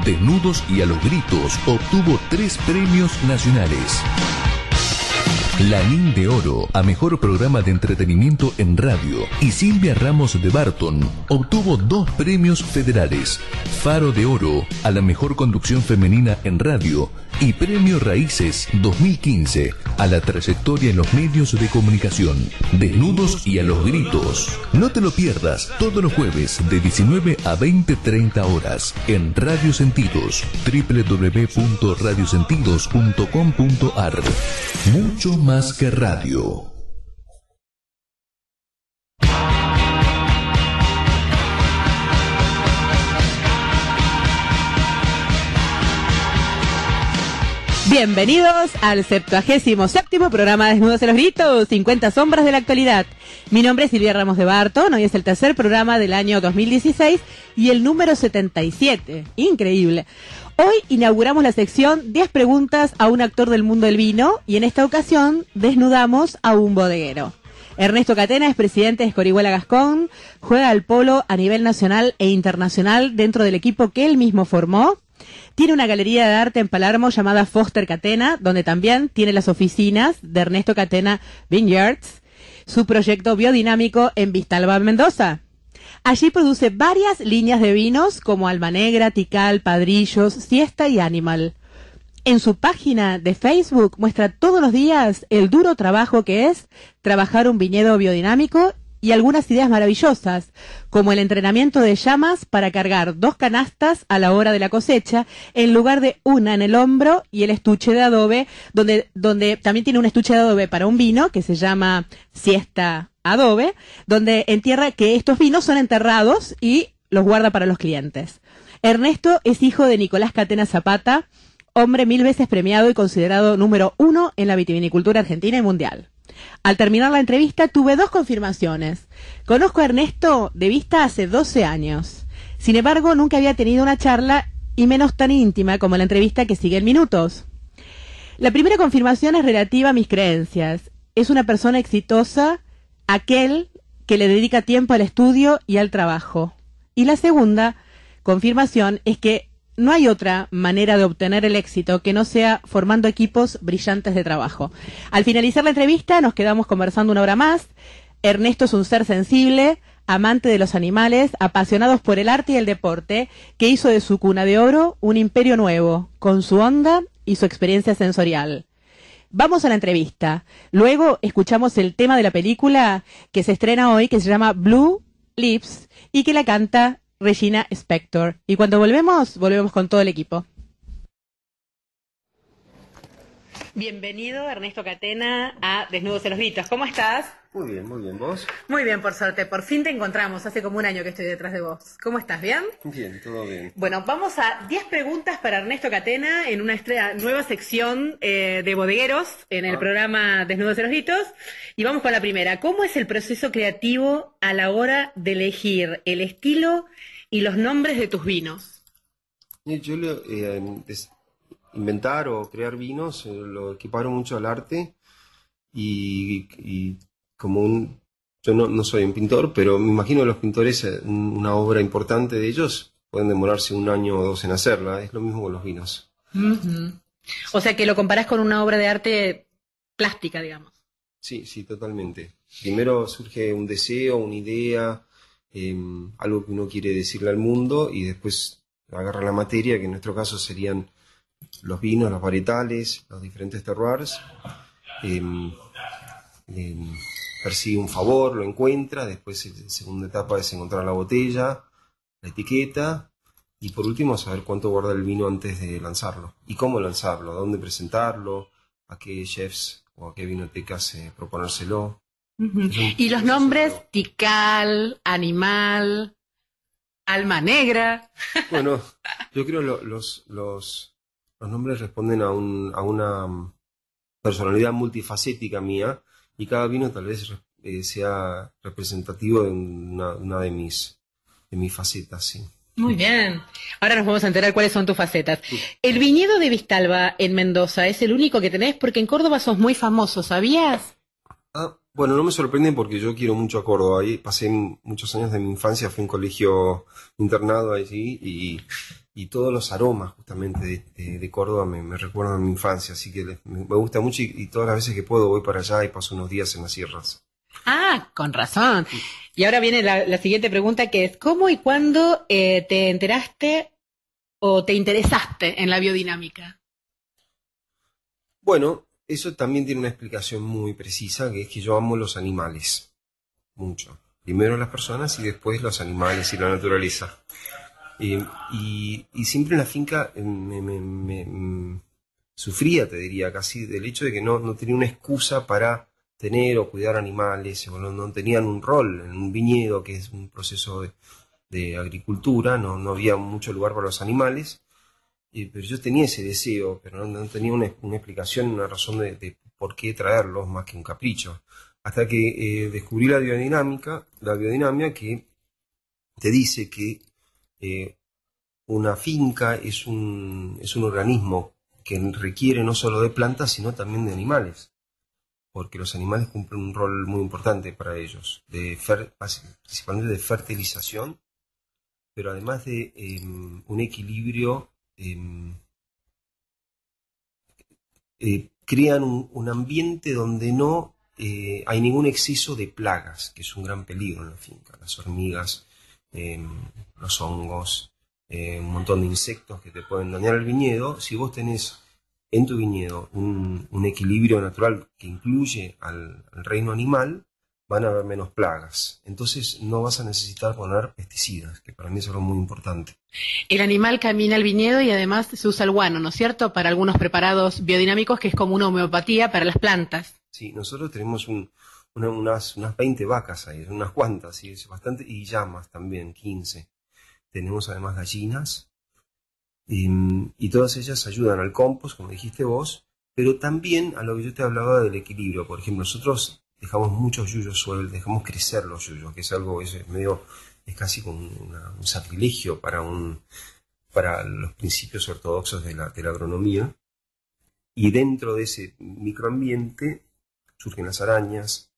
Desnudos y a los gritos obtuvo 3 premios nacionales. Lanín de Oro a Mejor Programa de Entretenimiento en Radio y Silvia Ramos de Barton obtuvo 2 premios federales. Faro de Oro a la Mejor Conducción Femenina en Radio y Premio Raíces 2015 a la trayectoria en los medios de comunicación. Desnudos y a los gritos. No te lo pierdas todos los jueves de 19 a 20:30 horas en Radio Sentidos, www.radiosentidos.com.ar. Mucho más que radio. Bienvenidos al 77º programa Desnudos y a los gritos, 50 sombras de la actualidad. Mi nombre es Silvia Ramos de Barton, hoy es el tercer programa del año 2016 y el número 77. Increíble. Hoy inauguramos la sección 10 preguntas a un actor del mundo del vino y en esta ocasión desnudamos a un bodeguero. Ernesto Catena es presidente de Escorihuela Gascón, juega al polo a nivel nacional e internacional dentro del equipo que él mismo formó. Tiene una galería de arte en Palermo llamada Foster Catena, donde también tiene las oficinas de Ernesto Catena Vineyards, su proyecto biodinámico en Vistalba, Mendoza. Allí produce varias líneas de vinos como Alma Negra, Tikal, Padrillos, Siesta y Animal. En su página de Facebook muestra todos los días el duro trabajo que es trabajar un viñedo biodinámico y algunas ideas maravillosas, como el entrenamiento de llamas para cargar 2 canastas a la hora de la cosecha, en lugar de una en el hombro, y el estuche de adobe, donde también tiene un estuche de adobe para un vino, que se llama Siesta Adobe, donde entierra que estos vinos son enterrados y los guarda para los clientes. Ernesto es hijo de Nicolás Catena Zapata, hombre 1000 veces premiado y considerado número 1 en la vitivinicultura argentina y mundial. Al terminar la entrevista tuve 2 confirmaciones. Conozco a Ernesto de vista hace 12 años. Sin embargo, nunca había tenido una charla y menos tan íntima como la entrevista que sigue en minutos. La primera confirmación es relativa a mis creencias. Es una persona exitosa, aquel que le dedica tiempo al estudio y al trabajo. Y la segunda confirmación es que no hay otra manera de obtener el éxito que no sea formando equipos brillantes de trabajo. Al finalizar la entrevista nos quedamos conversando 1 hora más. Ernesto es un ser sensible, amante de los animales, apasionados por el arte y el deporte, que hizo de su cuna de oro un imperio nuevo, con su onda y su experiencia sensorial. Vamos a la entrevista. Luego escuchamos el tema de la película que se estrena hoy, que se llama Blue Lips, y que la canta Regina Spektor. Y cuando volvemos con todo el equipo. Bienvenido, Ernesto Catena, a Desnudos y a los gritos. ¿Cómo estás? Muy bien, ¿vos? Muy bien, por suerte. Por fin te encontramos. Hace como un año que estoy detrás de vos. ¿Cómo estás? ¿Bien? Bien, todo bien. Bueno, vamos a 10 preguntas para Ernesto Catena en una nueva sección de bodegueros en el programa Desnudos y los gritos. Y vamos con la primera. ¿Cómo es el proceso creativo a la hora de elegir el estilo y los nombres de tus vinos? Yo inventar o crear vinos lo equiparo mucho al arte y como yo no soy un pintor, pero me imagino que los pintores, una obra importante de ellos, pueden demorarse 1 año o 2 en hacerla. Es lo mismo con los vinos. Uh-huh. O sea que lo comparás con una obra de arte plástica, digamos. Sí, totalmente. Primero surge un deseo, una idea, algo que uno quiere decirle al mundo, y después agarra la materia, que en nuestro caso serían los vinos, los varietales, los diferentes terroirs, persigue un favor, lo encuentra, después la segunda etapa es encontrar la botella, la etiqueta, y por último saber cuánto guarda el vino antes de lanzarlo, y cómo lanzarlo, a dónde presentarlo, a qué chefs o a qué vinotecas proponérselo. Uh-huh. Y los nombres, Tikal, Animal, Alma Negra. Bueno, yo creo los nombres responden a una personalidad multifacética mía, y cada vino tal vez sea representativo de una de mis facetas, sí. Muy bien. Ahora nos vamos a enterar cuáles son tus facetas. El viñedo de Vistalba en Mendoza es el único que tenés, porque en Córdoba sos muy famoso, ¿sabías? Bueno, no me sorprende porque yo quiero mucho a Córdoba. Ahí pasé muchos años de mi infancia, fui a un colegio internado allí y todos los aromas justamente de Córdoba me recuerdan a mi infancia, así que me gusta mucho y todas las veces que puedo voy para allá y paso unos días en las sierras. Ah, con razón. Y ahora viene la siguiente pregunta, que es, ¿cómo y cuándo te enteraste o te interesaste en la biodinámica? Bueno, eso también tiene una explicación muy precisa, que es que yo amo los animales, mucho. Primero las personas y después los animales y la naturaleza. Y siempre en la finca sufría, te diría, casi del hecho de que no tenía una excusa para tener o cuidar animales, o no tenían un rol en un viñedo, que es un proceso de agricultura, no había mucho lugar para los animales, pero yo tenía ese deseo, pero no tenía una explicación, una razón de por qué traerlos, más que un capricho. Hasta que descubrí la biodinamia que te dice que una finca es un organismo que requiere no solo de plantas, sino también de animales, porque los animales cumplen un rol muy importante para ellos, principalmente de fertilización, pero además de un equilibrio, crean un ambiente donde no hay ningún exceso de plagas, que es un gran peligro en la finca, las hormigas, los hongos, un montón de insectos que te pueden dañar el viñedo. Si vos tenés en tu viñedo un equilibrio natural que incluye al reino animal, van a haber menos plagas. Entonces no vas a necesitar poner pesticidas, que para mí es algo muy importante. El animal camina al viñedo y además se usa el guano, ¿no es cierto?, para algunos preparados biodinámicos, que es como una homeopatía para las plantas. Sí, nosotros tenemos unas 20 vacas ahí, unas cuantas, sí, es bastante, y llamas también, 15. Tenemos además gallinas, y todas ellas ayudan al compost, como dijiste vos, pero también a lo que yo te hablaba del equilibrio. Por ejemplo, nosotros dejamos muchos yuyos sueltos, dejamos crecer los yuyos, que es algo, es casi como un sacrilegio para los principios ortodoxos de la agronomía. Y dentro de ese microambiente surgen las arañas,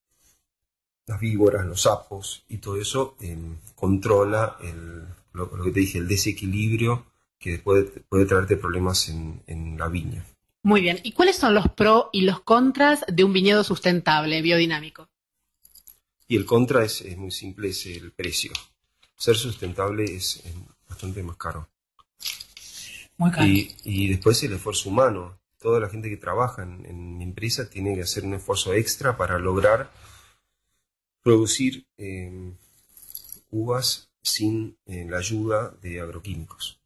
las víboras, los sapos, y todo eso controla lo que te dije, el desequilibrio que puede traerte problemas en la viña. Muy bien. ¿Y cuáles son los pros y los contras de un viñedo sustentable, biodinámico? Y el contra es muy simple, es el precio. Ser sustentable es bastante más caro. Muy caro. Y después el esfuerzo humano. Toda la gente que trabaja en mi empresa tiene que hacer un esfuerzo extra para lograr producir uvas sin la ayuda de agroquímicos.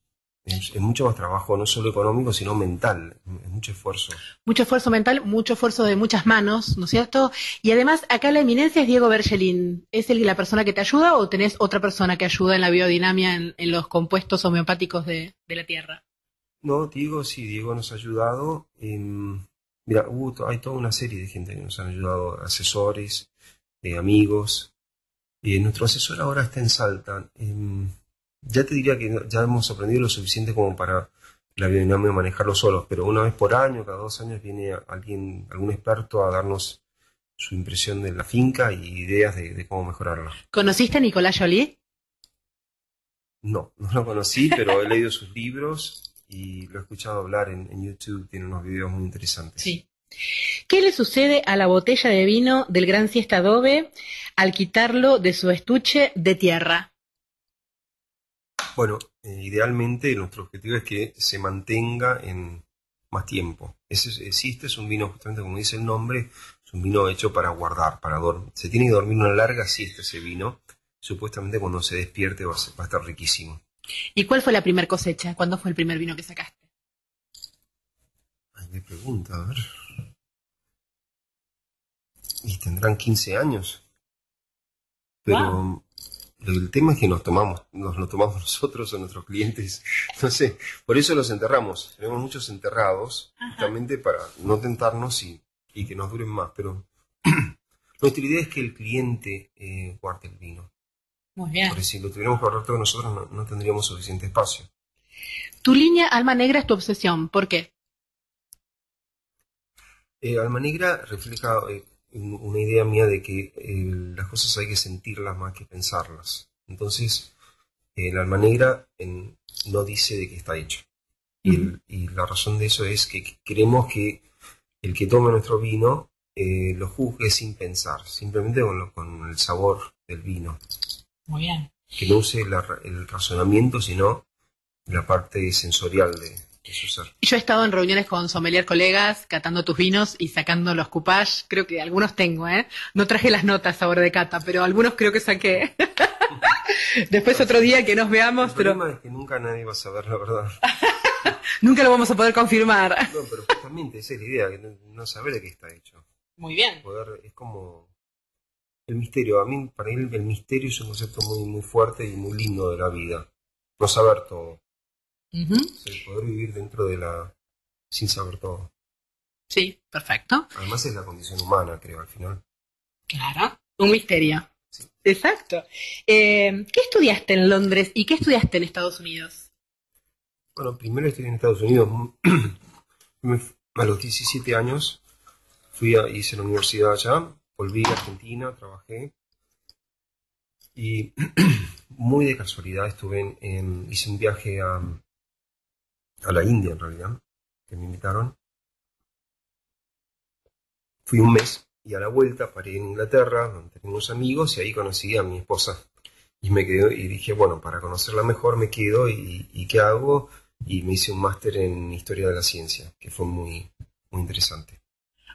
Es mucho más trabajo, no solo económico, sino mental. Es mucho esfuerzo. Mucho esfuerzo mental, mucho esfuerzo de muchas manos, ¿no es cierto? Y además, acá la eminencia es Diego Bergelín. ¿Es él la persona que te ayuda o tenés otra persona que ayuda en la biodinamia, en los compuestos homeopáticos de la tierra? No, Diego nos ha ayudado. Mira, hay toda una serie de gente que nos han ayudado, asesores, amigos. Nuestro asesor ahora está en Salta. Ya te diría que ya hemos aprendido lo suficiente como para la biodinamia manejarlo solos, pero una vez por año, cada 2 años, viene algún experto a darnos su impresión de la finca y ideas de cómo mejorarla. ¿Conociste a Nicolás Joly? No lo conocí, pero he leído sus libros y lo he escuchado hablar en YouTube, tiene unos videos muy interesantes. Sí. ¿Qué le sucede a la botella de vino del Gran Siesta Adobe al quitarlo de su estuche de tierra? Bueno, idealmente nuestro objetivo es que se mantenga en más tiempo. Este es un vino, justamente como dice el nombre, es un vino hecho para guardar, para dormir. Se tiene que dormir una larga siesta ese vino. Supuestamente cuando se despierte va a estar riquísimo. ¿Y cuál fue la primera cosecha? ¿Cuándo fue el primer vino que sacaste? Ay, qué pregunta, a ver. Y tendrán 15 años. Pero wow. El tema es que nos lo tomamos nosotros o nuestros clientes. No sé, por eso los enterramos. Tenemos muchos enterrados, justamente para no tentarnos y que nos duren más. Pero nuestra idea es que el cliente guarde el vino. Muy bien. Porque si lo tuviéramos que guardar todos nosotros no tendríamos suficiente espacio. Tu línea Alma Negra es tu obsesión. ¿Por qué? Alma Negra refleja una idea mía de que las cosas hay que sentirlas más que pensarlas. Entonces, el Alma Negra no dice de qué está hecho. Y la razón de eso es que queremos que el que tome nuestro vino lo juzgue sin pensar, simplemente con el sabor del vino. Muy bien. Que no use el razonamiento, sino la parte sensorial de su ser. Yo he estado en reuniones con sommelier colegas, catando tus vinos y sacando los coupage. Creo que algunos tengo, ¿eh? No traje las notas ahora de cata, pero algunos creo que saqué. Después otro día que nos veamos. El problema es que nunca nadie va a saber la verdad. Nunca lo vamos a poder confirmar. No, pero justamente esa es la idea, que no saber de qué está hecho. Muy bien. Es como el misterio. Para mí el misterio es un concepto muy, muy fuerte y muy lindo de la vida. No saber todo. El poder vivir sin saber todo. Sí, perfecto. Además es la condición humana, creo, al final. Claro, un misterio. Sí. Exacto. ¿Qué estudiaste en Londres y qué estudiaste en Estados Unidos? Bueno, primero estudié en Estados Unidos. A los 17 años hice la universidad allá, volví a Argentina, trabajé. Y muy de casualidad hice un viaje a la India, en realidad, que me invitaron. Fui un mes y a la vuelta paré en Inglaterra, donde tenía unos amigos, y ahí conocí a mi esposa. Y me quedé y dije, bueno, para conocerla mejor me quedo y ¿qué hago? Y me hice un máster en Historia de la Ciencia, que fue muy, muy interesante.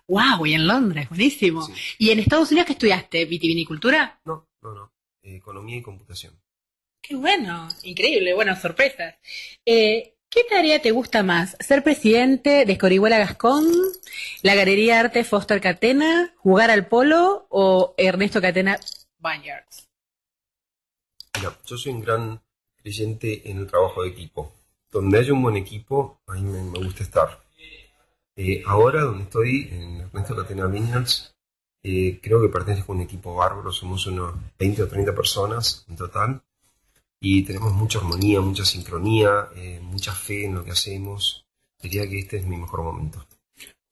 ¡Wow! Y en Londres, buenísimo. Sí. ¿Y en Estados Unidos qué estudiaste? ¿Vitivinicultura? No. Economía y computación. ¡Qué bueno! Increíble, buenas sorpresas. ¿Qué tarea te gusta más? ¿Ser presidente de Escorihuela Gascón, la Galería Arte Foster Catena, jugar al polo o Ernesto Catena Vineyards? Mira, yo soy un gran creyente en el trabajo de equipo. Donde haya un buen equipo, a mí me gusta estar. Ahora, donde estoy, en Ernesto Catena Vineyards, creo que pertenezco a un equipo bárbaro. Somos unos 20 o 30 personas en total. Y tenemos mucha armonía, mucha sincronía, mucha fe en lo que hacemos. Diría que este es mi mejor momento.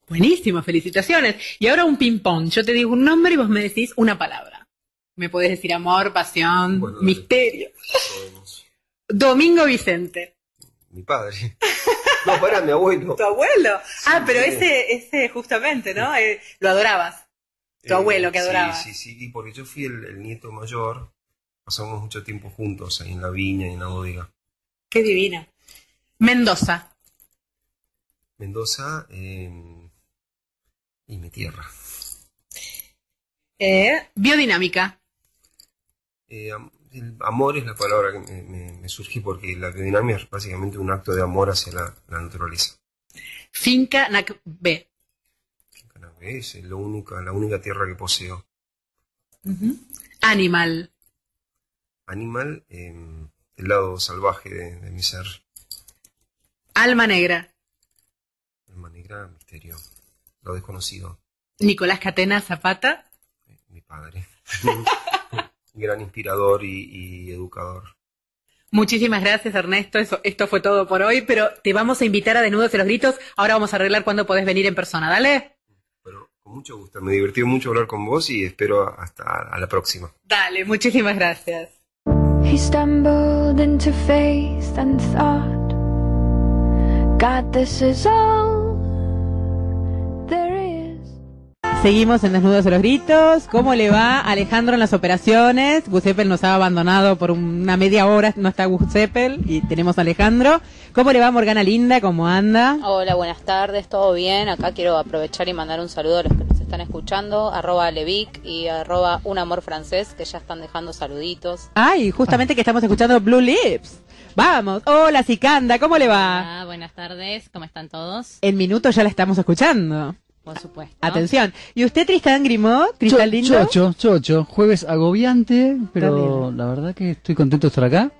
Buenísimo, felicitaciones. Y ahora un ping-pong. Yo te digo un nombre y vos me decís una palabra. Me podés decir amor, pasión, Bueno, misterio. Podemos. Domingo Vicente. Mi padre. No, pará, mi abuelo. ¿Tu abuelo? Ah, pero Sí. ese justamente, ¿no? Lo adorabas. Tu abuelo que adorabas. Sí, porque yo fui el nieto mayor. Pasamos mucho tiempo juntos ahí en la viña y en la bodega. Qué divino. Mendoza. Mendoza y mi tierra. Biodinámica. El amor es la palabra que me surgió porque la biodinámica es básicamente un acto de amor hacia la naturaleza. Finca Nacbé. Es la única tierra que poseo. Animal. Animal, el lado salvaje de mi ser. Alma negra. Alma negra, misterio. Lo desconocido. Nicolás Catena Zapata. Mi padre. Gran inspirador y educador. Muchísimas gracias, Ernesto. Esto fue todo por hoy, pero te vamos a invitar a Desnudos y los Gritos. Ahora vamos a arreglar cuándo podés venir en persona. Dale. Pero con mucho gusto. Me divirtió mucho hablar con vos y espero hasta a la próxima. Dale, muchísimas gracias. He stumbled into faith and thought, God, this is all there is. Seguimos en Desnudos y los Gritos. ¿Cómo le va Alejandro en las operaciones? Giuseppe nos ha abandonado por una media hora. No está Giuseppe y tenemos a Alejandro. ¿Cómo le va Morgana Linda? ¿Cómo anda? Hola, buenas tardes, ¿todo bien? Acá quiero aprovechar y mandar un saludo a los que nos están escuchando, @Levic y @unamorfrancés, que ya están dejando saluditos. Ay, justamente que estamos escuchando Blue Lips. Vamos. Hola, Sicanda, ¿cómo le va? Hola, buenas tardes, ¿cómo están todos? En minutos ya la estamos escuchando. Por supuesto. Atención. ¿Y usted, Tristán Grimaud? ¿Cristal lindo? Chocho. Jueves agobiante, pero Terrible. la verdad que estoy contento de estar acá,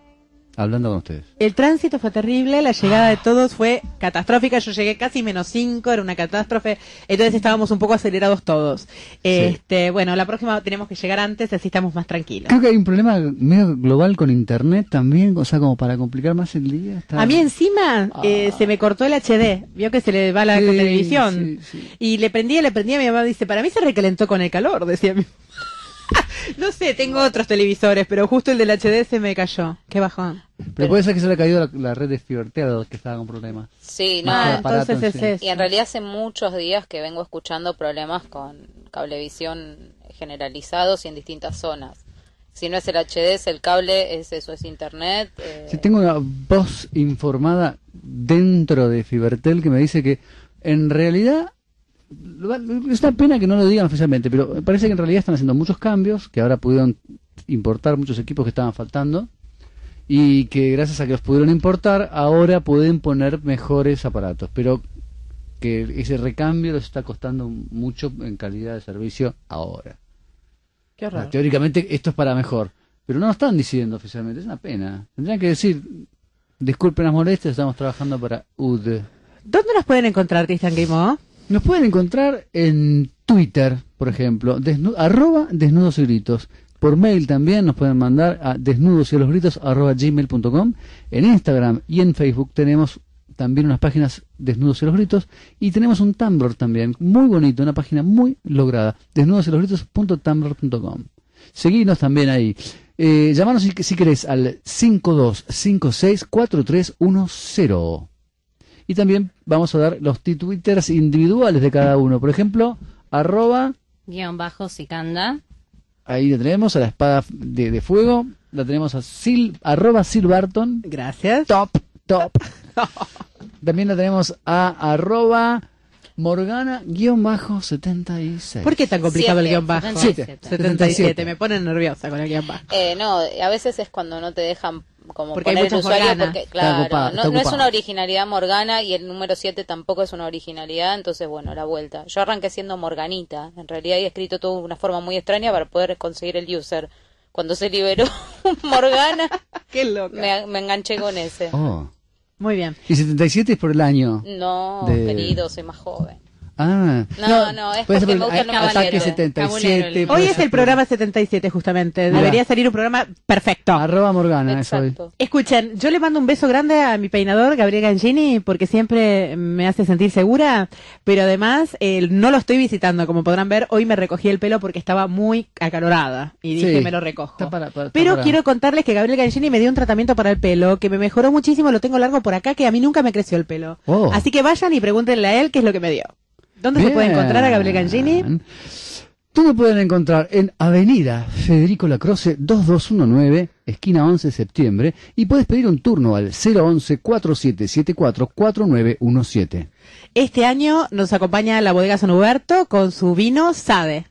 hablando con ustedes. El tránsito fue terrible, la llegada de todos fue catastrófica, yo llegué casi -5, era una catástrofe, entonces estábamos un poco acelerados todos. Bueno, la próxima tenemos que llegar antes, así estamos más tranquilos. Creo que hay un problema medio global con internet también, o sea, como para complicar más el día. A mí encima se me cortó el HD, vio que se le va la televisión, sí. y le prendía, mi mamá dice, para mí se recalentó con el calor, decía mi No sé, tengo otros televisores, pero justo el del HD se me cayó. Qué bajón. Pero puede ser que se le ha caído la red de Fibertel, que estaba con problemas. Sí, no. Más que el aparato entonces en es sí. eso. Y en realidad hace muchos días que vengo escuchando problemas con cablevisión generalizados y en distintas zonas. Si no es el HD, es el cable, es eso, es internet. Si tengo una voz informada dentro de Fibertel que me dice que en realidad, es una pena que no lo digan oficialmente, pero me parece que en realidad están haciendo muchos cambios, que ahora pudieron importar muchos equipos que estaban faltando, y que gracias a que los pudieron importar, ahora pueden poner mejores aparatos, pero que ese recambio les está costando mucho en calidad de servicio ahora. Qué raro. Teóricamente esto es para mejor, pero no lo están diciendo oficialmente, es una pena. Tendrían que decir, disculpen las molestias, estamos trabajando para UD. ¿Dónde nos pueden encontrar, Cristian Grimo? Nos pueden encontrar en Twitter, por ejemplo, @desnudos y gritos. Por mail también nos pueden mandar a desnudosyalosgritos@gmail.com. En Instagram y en Facebook tenemos también unas páginas Desnudos y los Gritos, y tenemos un Tumblr también, muy bonito, una página muy lograda, desnudosyalosgritos.tumblr.com. Seguinos también ahí. Llamanos si querés al 52564310. Y también vamos a dar los twitters individuales de cada uno. Por ejemplo, _Sicanda. ahí la tenemos, a la espada de fuego. La tenemos a @Silbarton. Gracias. Top. También la tenemos a @Morgana_76. ¿Por qué tan complicado el guión bajo? 77. Me pone nerviosa con el guión bajo. No, a veces es cuando no te dejan como Porque hay poner el muchas usuario, Morgana. porque claro, Está ocupado, está no es ocupado. una originalidad Morgana y el número 7 tampoco es una originalidad, entonces bueno, la vuelta. Yo arranqué siendo Morganita, en realidad he escrito todo de una forma muy extraña para poder conseguir el user. Cuando se liberó Morgana, Qué loca. me enganché con ese. Oh. Muy bien. Y 77 es por el año. No, De- querido, soy más joven. Ah, No, es puede ser porque me gusta el Ataque caballero. 77. Hoy puede es ser el programa 77 justamente. Debería salir un programa perfecto. @Morgana, eso hoy. Exacto. Escuchen, yo le mando un beso grande a mi peinador, Gabriel Gangini, porque siempre me hace sentir segura, pero además no lo estoy visitando, como podrán ver, hoy me recogí el pelo porque estaba muy acalorada y dije Sí, me lo recojo. está Pero para- quiero contarles que Gabriel Gangini me dio un tratamiento para el pelo que me mejoró muchísimo, lo tengo largo por acá, que a mí nunca me creció el pelo. Oh. Así que vayan y pregúntenle a él qué es lo que me dio. ¿Dónde se puede Bien. encontrar a Gabriel Gangini? Tú me pueden encontrar en Avenida Federico Lacroce 2219, esquina 11 de septiembre, y puedes pedir un turno al 011-4774-4917. Este año nos acompaña la bodega San Huberto con su vino Sade.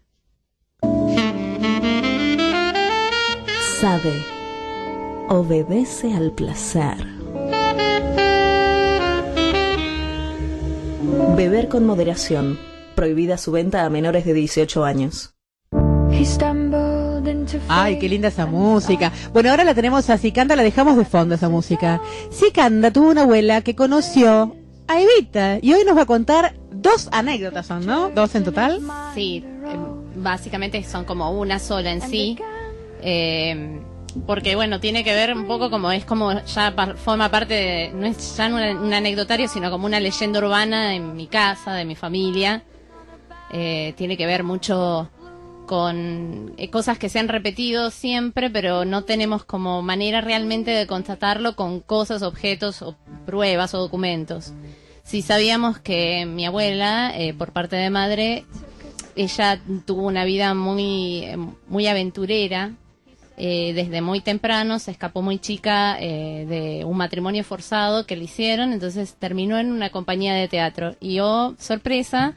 Sade. Obedece al placer. Beber con moderación. Prohibida su venta a menores de 18 años. He stumbled into Ay, qué linda esa música. Bueno, ahora la tenemos a Sicanda, la dejamos de fondo esa música. Sicanda tuvo una abuela que conoció a Evita y hoy nos va a contar 2 anécdotas, ¿son, no? 2 en total. Sí, básicamente son como una sola en sí. Porque bueno, tiene que ver un poco como ya forma parte de, no es ya un anecdotario, sino como una leyenda urbana en mi casa, de mi familia. Tiene que ver mucho con cosas que se han repetido siempre, pero no tenemos como manera realmente de constatarlo con cosas, objetos, o pruebas o documentos. Sí sabíamos que mi abuela, por parte de madre, ella tuvo una vida muy aventurera. Desde muy temprano, se escapó muy chica de un matrimonio forzado que le hicieron, entonces terminó en una compañía de teatro. Y yo, sorpresa,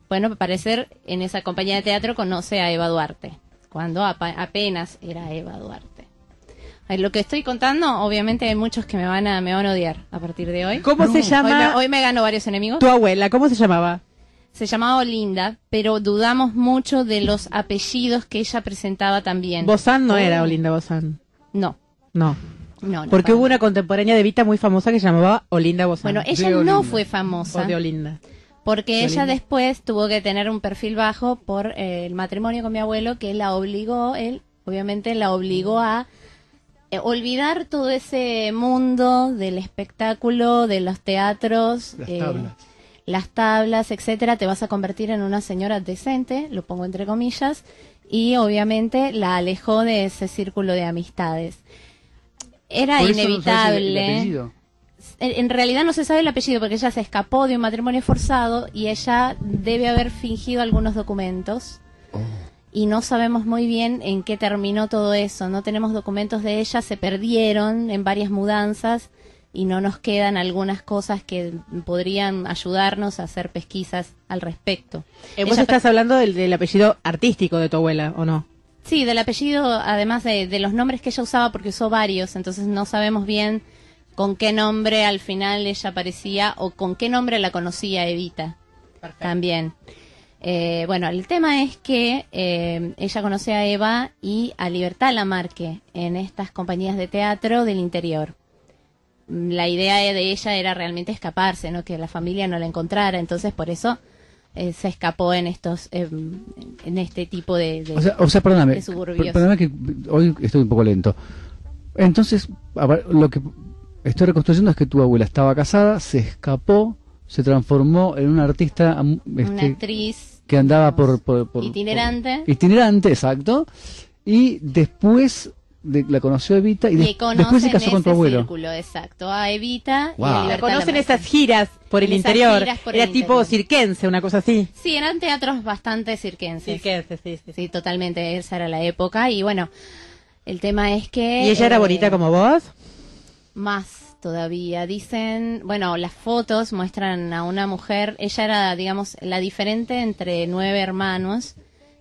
bueno, al parecer en esa compañía de teatro conoce a Eva Duarte, cuando apenas era Eva Duarte. Lo que estoy contando, obviamente hay muchos que me van a odiar a partir de hoy. ¿Cómo se llama Hoy me gano varios enemigos. tu abuela? ¿Cómo se llamaba? Se llamaba Olinda, pero dudamos mucho de los apellidos que ella presentaba también. Bozán no era Olinda Bozán. No, No. no. Porque hubo una contemporánea de Evita muy famosa que se llamaba Olinda Bozán. Bueno, ella De no Olinda. fue famosa. O de Olinda. Porque De ella Olinda. después tuvo que tener un perfil bajo por el matrimonio con mi abuelo, que él obviamente la obligó a olvidar todo ese mundo del espectáculo, de los teatros, las tablas, etcétera. Te vas a convertir en una señora decente, lo pongo entre comillas, y obviamente la alejó de ese círculo de amistades. Era Por eso no sabes inevitable. el apellido. En realidad no se sabe el apellido porque ella se escapó de un matrimonio forzado y ella debe haber fingido algunos documentos. Y no sabemos muy bien en qué terminó todo eso. No tenemos documentos de ella, se perdieron en varias mudanzas y no nos quedan algunas cosas que podrían ayudarnos a hacer pesquisas al respecto. Vos Ella estás hablando del apellido artístico de tu abuela, ¿o no? Sí, del apellido, además de los nombres que ella usaba, porque usó varios, entonces no sabemos bien con qué nombre al final ella aparecía o con qué nombre la conocía Evita. Perfecto. También. Bueno, el tema es que ella conoce a Eva y a Libertad Lamarque en estas compañías de teatro del interior. La idea de ella era realmente escaparse, ¿no? Que la familia no la encontrara, entonces por eso se escapó en estos en este tipo de O sea, perdóname, de suburbios. perdóname que hoy estoy un poco lento. Entonces, a ver, lo que estoy reconstruyendo es que tu abuela estaba casada, se escapó, se transformó en una artista, una actriz que andaba digamos, por itinerante. Itinerante, exacto. Y después la conoció Evita y después se casó con tu abuelo. Círculo, exacto, a Evita y Wow. a La Libertad conocen Lamarque. esas giras por el En esas interior. giras por Era el tipo interior. cirquense, una cosa así. Sí, eran teatros bastante cirquenses. Cirquense, sí, sí. Sí, totalmente, esa era la época. Y bueno, el tema es que... ¿Y ella era bonita como vos? Más todavía. Dicen, bueno, las fotos muestran a una mujer, ella era, digamos, la diferente entre 9 hermanos,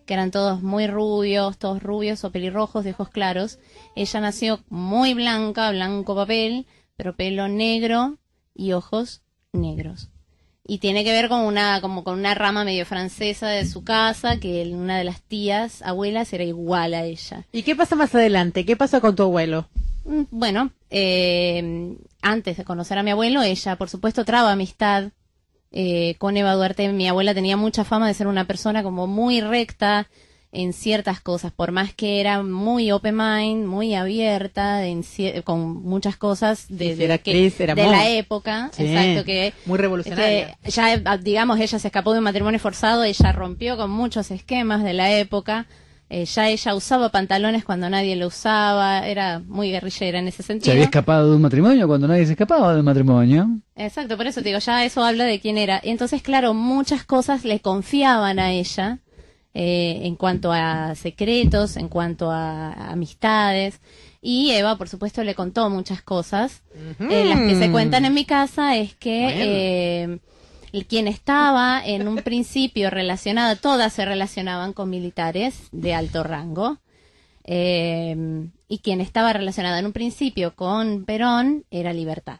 que eran todos muy rubios, todos rubios o pelirrojos de ojos claros. Ella nació muy blanca, blanco papel, pero pelo negro y ojos negros. Y tiene que ver con como con una rama medio francesa de su casa, que una de las tías, abuelas, era igual a ella. ¿Y qué pasa más adelante? ¿Qué pasó con tu abuelo? Bueno, antes de conocer a mi abuelo, ella, por supuesto, traba amistad con Eva Duarte. Mi abuela tenía mucha fama de ser una persona como muy recta en ciertas cosas, por más que era muy open mind, muy abierta con muchas cosas Era actriz, era de muy- la época, Sí, exacto, que muy revolucionaria. que ya, digamos, ella se escapó de un matrimonio forzado, ella rompió con muchos esquemas de la época. Ya ella usaba pantalones cuando nadie lo usaba, era muy guerrillera en ese Se sentido. había escapado de un matrimonio cuando nadie se escapaba de un matrimonio. Exacto, por eso te digo, ya eso habla de quién era. Entonces, claro, muchas cosas le confiaban a ella en cuanto a secretos, en cuanto a amistades. Y Eva, por supuesto, le contó muchas cosas. Las que se cuentan en mi casa es que quien estaba en un principio relacionada, todas se relacionaban con militares de alto rango. Y quien estaba relacionada en un principio con Perón era Libertad.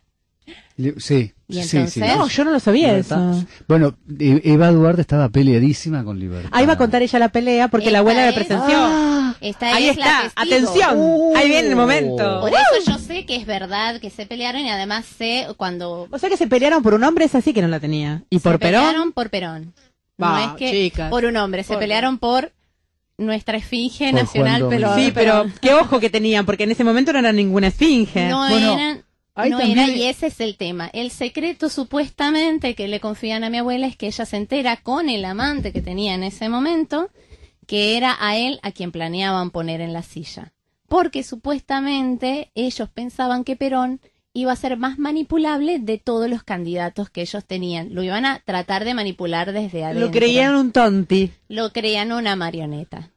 Sí, Y sí, entonces- sí. No, yo no lo sabía Libertad. eso. Bueno, Eva Duarte estaba peleadísima con Libertad. Ahí va a contar ella la pelea porque la abuela le Esta es- presenció. Esta Ahí es la está, testigo. atención. Ahí viene el momento. Por eso yo sé que es verdad que se pelearon y además sé cuando O sea que se pelearon por un hombre, es así que no la tenía. ¿Y se por Perón? pelearon por Perón. No Va, es que chicas. por un hombre, se Por- pelearon por nuestra esfinge Por nacional, Juan pero Domingo. Sí, pero qué ojo que tenían, porque en ese momento no era ninguna esfinge. no Bueno, eran, ahí no también- era, y ese es el tema. El secreto supuestamente que le confían a mi abuela es que ella se entera con el amante que tenía en ese momento, que era a él a quien planeaban poner en la silla. Porque supuestamente ellos pensaban que Perón iba a ser más manipulable de todos los candidatos que ellos tenían. Lo iban a tratar de manipular desde adentro. Lo creían un tonti. Lo creían una marioneta.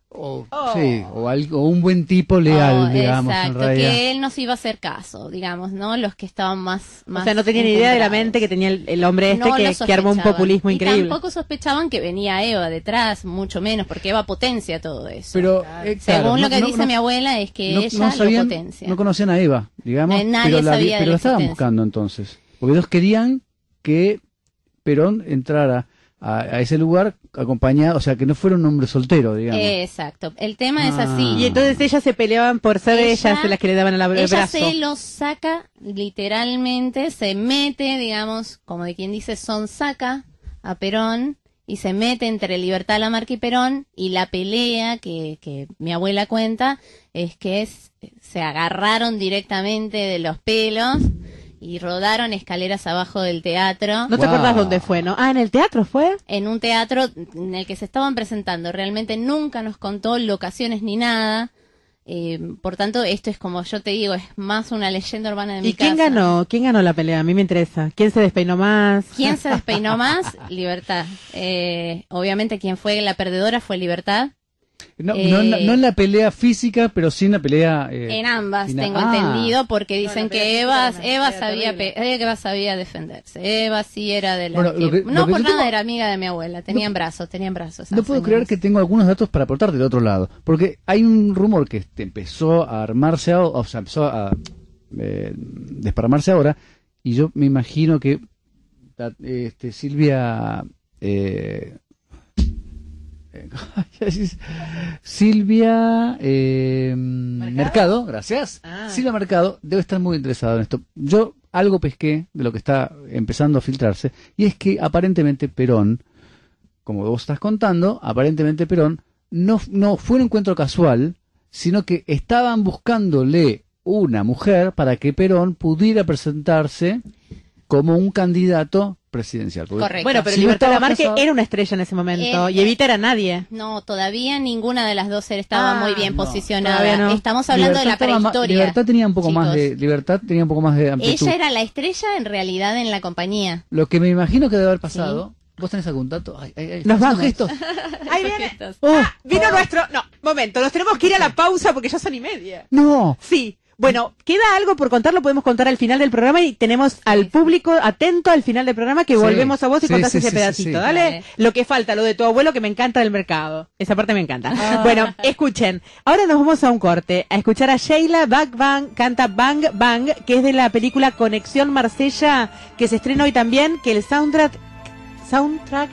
Sí, o un buen tipo leal, Oh, digamos, exacto, en realidad. que él nos iba a hacer caso, digamos, ¿no? Los que estaban más O sea, no tenían ni idea de la mente que tenía el hombre este No lo que armó un sospechaban. populismo increíble. Y tampoco sospechaban que venía Eva detrás, mucho menos, porque Eva potencia todo eso. Pero, Según claro, lo que no- dice no- mi abuela es que no, ella no sabían, lo potencia. no conocían a Eva, digamos, Nadie pero sabía de pero la la estaban existencia. buscando entonces. Porque ellos querían que Perón entrara a ese lugar acompañado, o sea, que no fuera un hombre soltero, digamos. Exacto. El tema es Ah. así. Y entonces ellas se peleaban por ser ellas las que le daban el ella brazo. se lo saca literalmente, se mete, digamos, como de quien dice, saca a Perón y se mete entre Libertad Lamarque y Perón, y la pelea que mi abuela cuenta es que se agarraron directamente de los pelos y rodaron escaleras abajo del teatro. No te acordás dónde fue, ¿no? Ah, ¿en el teatro fue? En un teatro en el que se estaban presentando. Realmente nunca nos contó locaciones ni nada. Por tanto, esto es como yo te digo, es más una leyenda urbana de mi casa. ¿Y quién ganó? ¿Quién ganó la pelea? A mí me interesa. ¿Quién se despeinó más? ¿Quién se despeinó más? Libertad. Obviamente quien fue la perdedora fue Libertad. No en la pelea física, pero sí en la pelea... en ambas, final. tengo entendido, porque dicen la que pelea Eva física sabía defenderse. Eva sí era de la... Bueno, lo que no por yo nada tengo- era amiga de mi abuela. Tenían brazos. No puedo creer que tengo algunos datos para aportarte del otro lado, porque hay un rumor que empezó a armarse, empezó a desparramarse ahora, y yo me imagino que Silvia... Silvia Mercado, gracias. Silvia Mercado debe estar muy interesada en esto. Yo algo pesqué de lo que está empezando a filtrarse, y es que aparentemente Perón, como vos estás contando, aparentemente Perón no fue un encuentro casual, sino que estaban buscándole una mujer para que Perón pudiera presentarse como un candidato presidencial. Porque Correcto. Bueno, pero si no Libertad estaba Lamarque casado- era una estrella en ese momento y Evita era nadie. No, todavía ninguna de las dos estaba muy bien no, posicionada. todavía no. Estamos hablando de la estaba prehistoria. Libertad tenía un poco más chicos. de amplitud. Ella era la estrella en realidad en la compañía. Lo que me imagino que debe haber pasado. ¿Vos tenés algún dato? Ay, Nos están vamos. haciendo gestos. Ahí viene. Oh, Vino nuestro... No, momento, nos tenemos que ir a la pausa porque ya son 1:30. no. Sí. Bueno, queda algo por contar, lo podemos contar al final del programa y tenemos al público atento al final del programa que Sí. volvemos a vos y Sí, contás sí, ese sí, pedacito. sí. Dale. Dale. Lo que falta, lo de tu abuelo que me encanta del mercado. Esa parte me encanta. Bueno, escuchen. Ahora nos vamos a un corte, a escuchar a Sheila Bang, canta Bang Bang, que es de la película Conexión Marsella, que se estrena hoy también, que el soundtrack,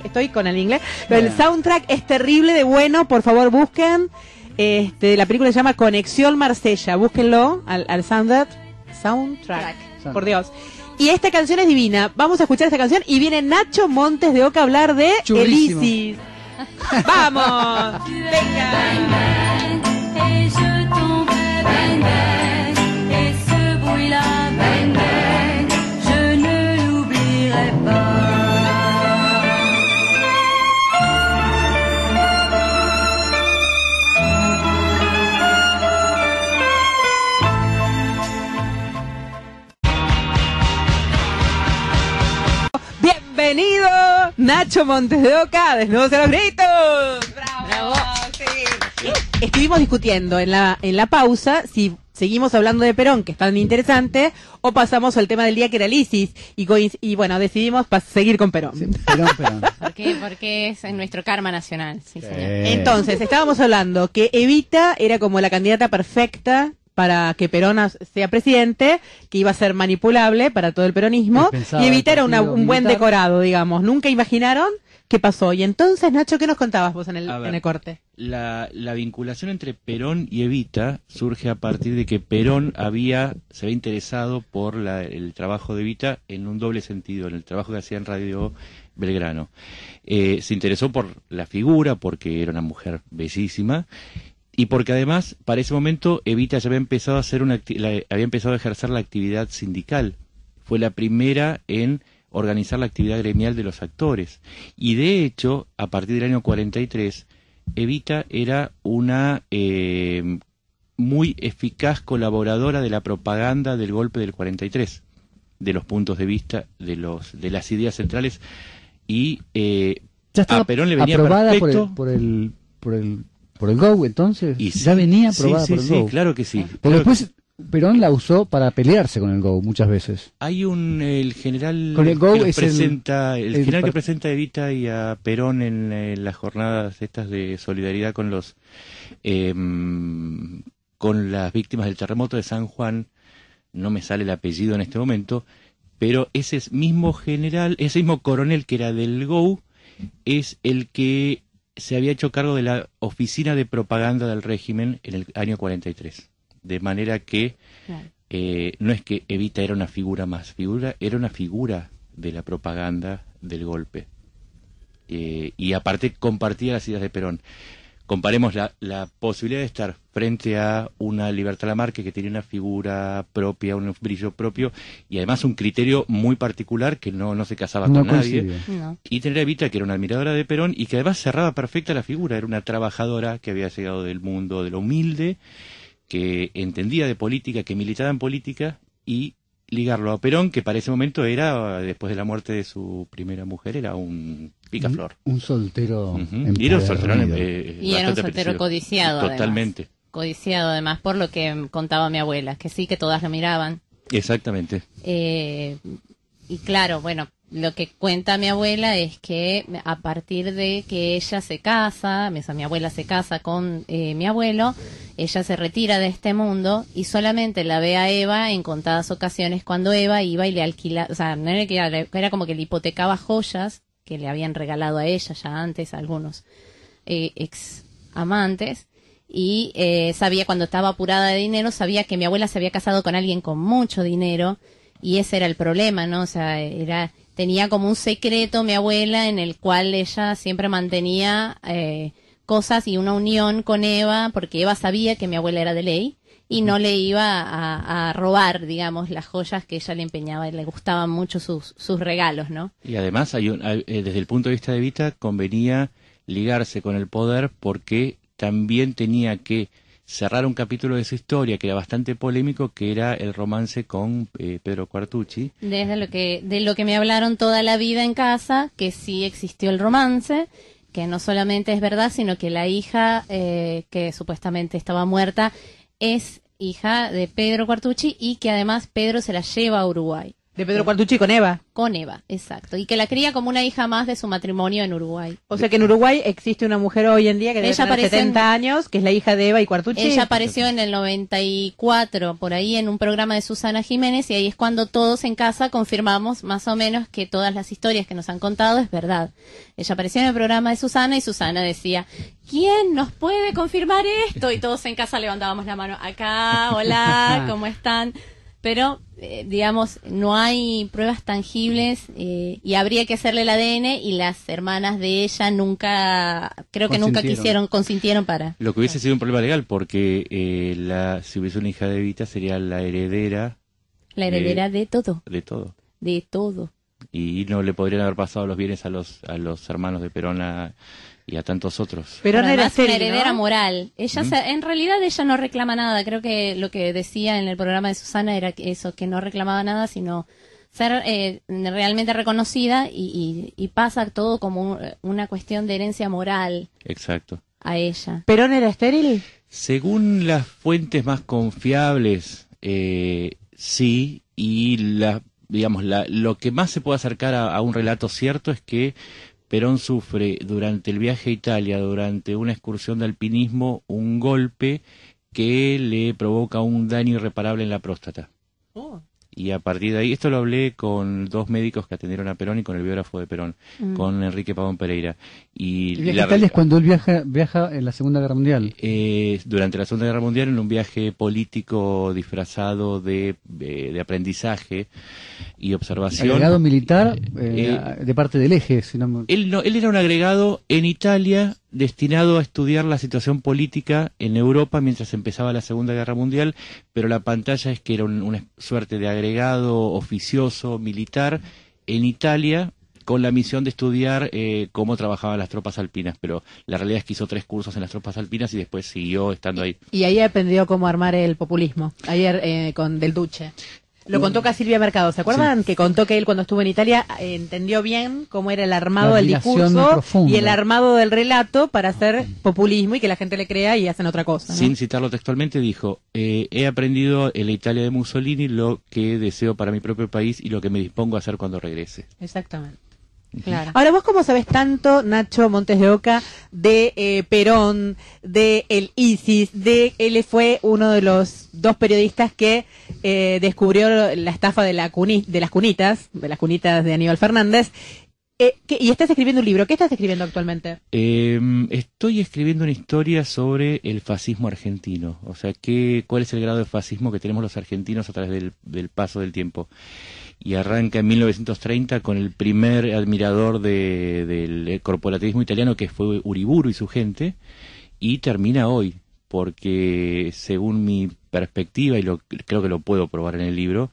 estoy con el inglés, pero el soundtrack es terrible de bueno, por favor busquen. La película se llama Conexión Marsella, búsquenlo al soundtrack, por Dios. Y esta canción es divina. Vamos a escuchar esta canción y viene Nacho Montes de Oca a hablar de Churrísimo. Elisis. ¡Vamos! ¡Venga! Et je tomberai bang bang, et ce bruit-là bang bang, je ne l'oublierai pas. Bienvenido Nacho Montes de Oca, Desnudos a los Gritos. ¡Bravo! Sí. Estuvimos discutiendo en la pausa si seguimos hablando de Perón, que es tan interesante, o pasamos al tema del día que era Elisis, y bueno, decidimos seguir con Perón. Sí, Perón. ¿Por qué? Porque es en nuestro karma nacional. Sí, señor. Entonces, estábamos hablando que Evita era como la candidata perfecta para que Perón sea presidente, que iba a ser manipulable para todo el peronismo, Pensaba y Evita el era partido un buen militar. decorado, digamos. Nunca imaginaron qué pasó. Y entonces, Nacho, ¿qué nos contabas vos en A ver. el corte? La vinculación entre Perón y Evita surge a partir de que Perón se había interesado por el trabajo de Evita en un doble sentido, en el trabajo que hacía en Radio Belgrano. Se interesó por la figura, porque era una mujer bellísima, y porque además, para ese momento, Evita ya había empezado a había empezado a ejercer la actividad sindical. Fue la primera en organizar la actividad gremial de los actores. Y de hecho, a partir del año 43, Evita era una muy eficaz colaboradora de la propaganda del golpe del 43, de los puntos de vista, de las ideas centrales, y Ya estaba a Perón le venía aprobada perfecto. por el GO, entonces. Y ya venía aprobada sí, por el sí, GO. claro que sí. Porque Claro que después Perón la usó para pelearse con el GO muchas veces. Hay el general Con el GO que los es presenta, el general que par- presenta a Evita y a Perón en las jornadas estas de solidaridad con con las víctimas del terremoto de San Juan. No me sale el apellido en este momento, pero ese mismo general, ese mismo coronel que era del GO, es el que se había hecho cargo de la oficina de propaganda del régimen en el año 43. De manera que Claro. no es que Evita era una figura más, era una figura de la propaganda del golpe. Y aparte compartía las ideas de Perón. comparemos la posibilidad de estar frente a una Libertad Lamarque que tenía una figura propia, un brillo propio y además un criterio muy particular que no se casaba con nadie, y tener a Evita, que era una admiradora de Perón y que además cerraba perfecta la figura, era una trabajadora que había llegado del mundo de lo humilde, que entendía de política, que militaba en política, y ligarlo a Perón, que para ese momento era, después de la muerte de su primera mujer, era un picaflor. Un soltero. Y era un soltero, y era un soltero codiciado. Totalmente. Además. Codiciado, además, por lo que contaba mi abuela, que sí, que todas lo miraban. Exactamente. Y claro, bueno, lo que cuenta mi abuela es que a partir de que ella se casa, mi abuela se casa con mi abuelo, ella se retira de este mundo y solamente la ve a Eva en contadas ocasiones cuando Eva iba y le alquilaba, o sea, no era que era como que le hipotecaba joyas que le habían regalado a ella ya antes algunos ex amantes. Y sabía, cuando estaba apurada de dinero, sabía que mi abuela se había casado con alguien con mucho dinero y ese era el problema, ¿no? O sea, tenía como un secreto mi abuela en el cual ella siempre mantenía cosas y una unión con Eva, porque Eva sabía que mi abuela era de ley y no le iba a robar, digamos, las joyas que ella le empeñaba y le gustaban mucho sus regalos, ¿no? Y además, desde el punto de vista de Evita, convenía ligarse con el poder porque también tenía que cerrar un capítulo de su historia que era bastante polémico, que era el romance con Pedro Quartucci. De lo que me hablaron toda la vida en casa, que sí existió el romance, que no solamente es verdad, sino que la hija que supuestamente estaba muerta es hija de Pedro Quartucci y que además Pedro se la lleva a Uruguay. De Pedro Quartucci con Eva. Con Eva, exacto. Y que la cría como una hija más de su matrimonio en Uruguay. O sea que en Uruguay existe una mujer hoy en día que debe tener 70 años, que es la hija de Eva y Quartucci. Ella apareció en el 94, por ahí, en un programa de Susana Jiménez, y ahí es cuando todos en casa confirmamos más o menos que todas las historias que nos han contado es verdad. Ella apareció en el programa de Susana y Susana decía, ¿quién nos puede confirmar esto? Y todos en casa levantábamos la mano. Acá, hola, ¿cómo están? Pero, digamos, no hay pruebas tangibles y habría que hacerle el ADN y las hermanas de ella consintieron para... Lo que hubiese sido un problema legal porque si hubiese una hija de Evita sería la heredera... La heredera de todo. De todo. De todo. Y no le podrían haber pasado los bienes a los hermanos de Perón y a tantos otros. Pero no era una heredera moral. Ella en realidad ella no reclama nada. Creo que lo que decía en el programa de Susana era eso, que no reclamaba nada, sino ser realmente reconocida y pasa todo como una cuestión de herencia moral. Exacto. A ella. ¿Perón era estéril? Según las fuentes más confiables, sí, y lo que más se puede acercar a un relato cierto es que Perón sufre durante el viaje a Italia, durante una excursión de alpinismo, un golpe que le provoca un daño irreparable en la próstata. Oh. Y a partir de ahí, esto lo hablé con dos médicos que atendieron a Perón y con el biógrafo de Perón, con Enrique Pavón Pereira. Y el viaje a Italia es cuando él viaja en la Segunda Guerra Mundial. Durante la Segunda Guerra Mundial, en un viaje político disfrazado de aprendizaje y observación. Agregado militar de parte del Eje. Él era un agregado en Italia destinado a estudiar la situación política en Europa mientras empezaba la Segunda Guerra Mundial, pero la pantalla es que era una suerte de agregado oficioso militar en Italia con la misión de estudiar cómo trabajaban las tropas alpinas, pero la realidad es que hizo 3 cursos en las tropas alpinas y después siguió estando ahí. Y ahí aprendió cómo armar el populismo, ayer con Del Duce. Lo contó acá Silvia Mercado, ¿se acuerdan? Sí. Que contó que él cuando estuvo en Italia entendió bien cómo era el armado del discurso y el armado del relato para hacer populismo y que la gente le crea y hacen otra cosa, ¿no? Sin citarlo textualmente, dijo, he aprendido en la Italia de Mussolini lo que deseo para mi propio país y lo que me dispongo a hacer cuando regrese. Exactamente. Claro. Ahora, ¿vos cómo sabés tanto, Nacho Montes de Oca, de Perón, de el ISIS, él fue uno de los 2 periodistas que descubrió la estafa de las cunitas de Aníbal Fernández, y estás escribiendo un libro? ¿Qué estás escribiendo actualmente? Estoy escribiendo una historia sobre el fascismo argentino, o sea, cuál es el grado de fascismo que tenemos los argentinos a través del paso del tiempo. Y arranca en 1930 con el primer admirador del corporativismo italiano, que fue Uriburu y su gente, y termina hoy, porque según mi perspectiva, y creo que lo puedo probar en el libro,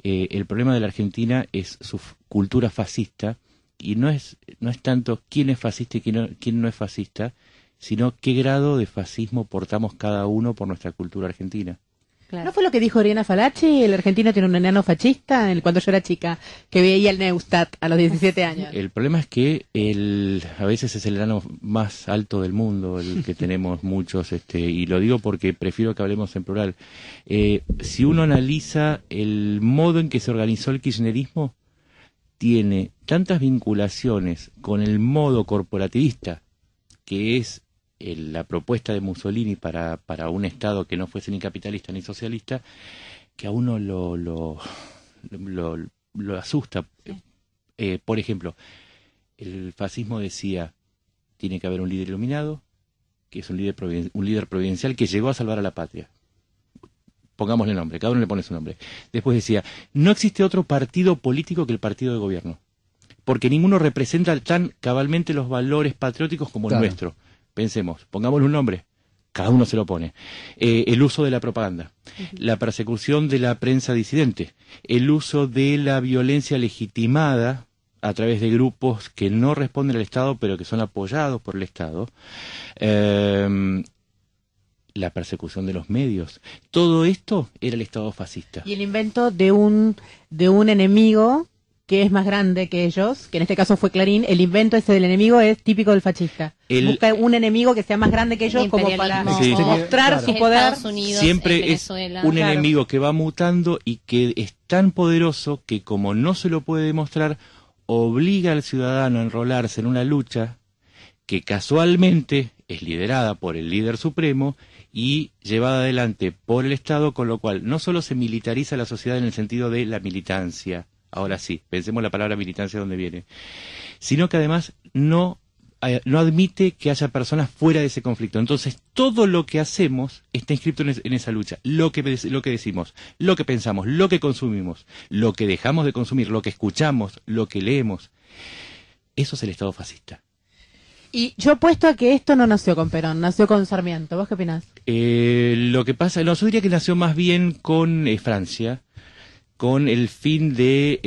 el problema de la Argentina es su cultura fascista, y no es tanto quién es fascista y quién no es fascista, sino qué grado de fascismo portamos cada uno por nuestra cultura argentina. ¿No fue lo que dijo Oriana Falachi? El argentino tiene un enano fascista cuando yo era chica, que veía el Neustadt a los 17 años. El problema es que a veces es el enano más alto del mundo, el que tenemos muchos, y lo digo porque prefiero que hablemos en plural. Si uno analiza el modo en que se organizó el kirchnerismo, tiene tantas vinculaciones con el modo corporativista, que es la propuesta de Mussolini para un Estado que no fuese ni capitalista ni socialista, que a uno lo asusta. Por ejemplo, el fascismo decía, tiene que haber un líder iluminado, que es un líder providencial que llegó a salvar a la patria. Pongámosle nombre, cada uno le pone su nombre. Después decía, no existe otro partido político que el partido de gobierno, porque ninguno representa tan cabalmente los valores patrióticos como el nuestro. Pensemos, pongámosle un nombre, cada uno se lo pone. El uso de la propaganda, la persecución de la prensa disidente, el uso de la violencia legitimada a través de grupos que no responden al Estado pero que son apoyados por el Estado, la persecución de los medios. Todo esto era el Estado fascista. Y el invento de un enemigo que es más grande que ellos, que en este caso fue Clarín. El invento ese del enemigo es típico del fascista. Busca un enemigo que sea más grande que ellos como para mostrar su poder. Siempre es un enemigo que va mutando y que es tan poderoso que, como no se lo puede demostrar, obliga al ciudadano a enrolarse en una lucha que casualmente es liderada por el líder supremo y llevada adelante por el Estado, con lo cual no solo se militariza la sociedad en el sentido de la militancia, ahora sí, pensemos la palabra militancia donde viene, sino que además no admite que haya personas fuera de ese conflicto. Entonces, todo lo que hacemos está inscrito en esa lucha. Lo que decimos, lo que pensamos, lo que consumimos, lo que dejamos de consumir, lo que escuchamos, lo que leemos. Eso es el Estado fascista. Y yo apuesto a que esto no nació con Perón, nació con Sarmiento. ¿Vos qué opinás? Lo que pasa, yo diría que nació más bien con Francia, con el fin de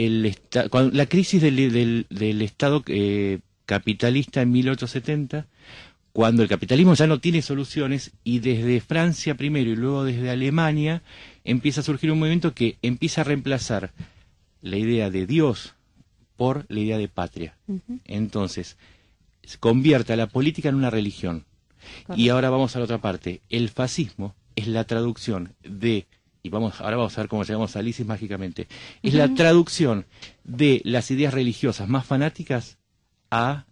la crisis del Estado capitalista en 1870, cuando el capitalismo ya no tiene soluciones, y desde Francia primero y luego desde Alemania empieza a surgir un movimiento que empieza a reemplazar la idea de Dios por la idea de patria. Entonces, convierte a la política en una religión. Correcto. Y ahora vamos a la otra parte. El fascismo es la traducción de, ahora vamos a ver cómo llegamos a Lisis mágicamente, es la traducción de las ideas religiosas más fanáticas a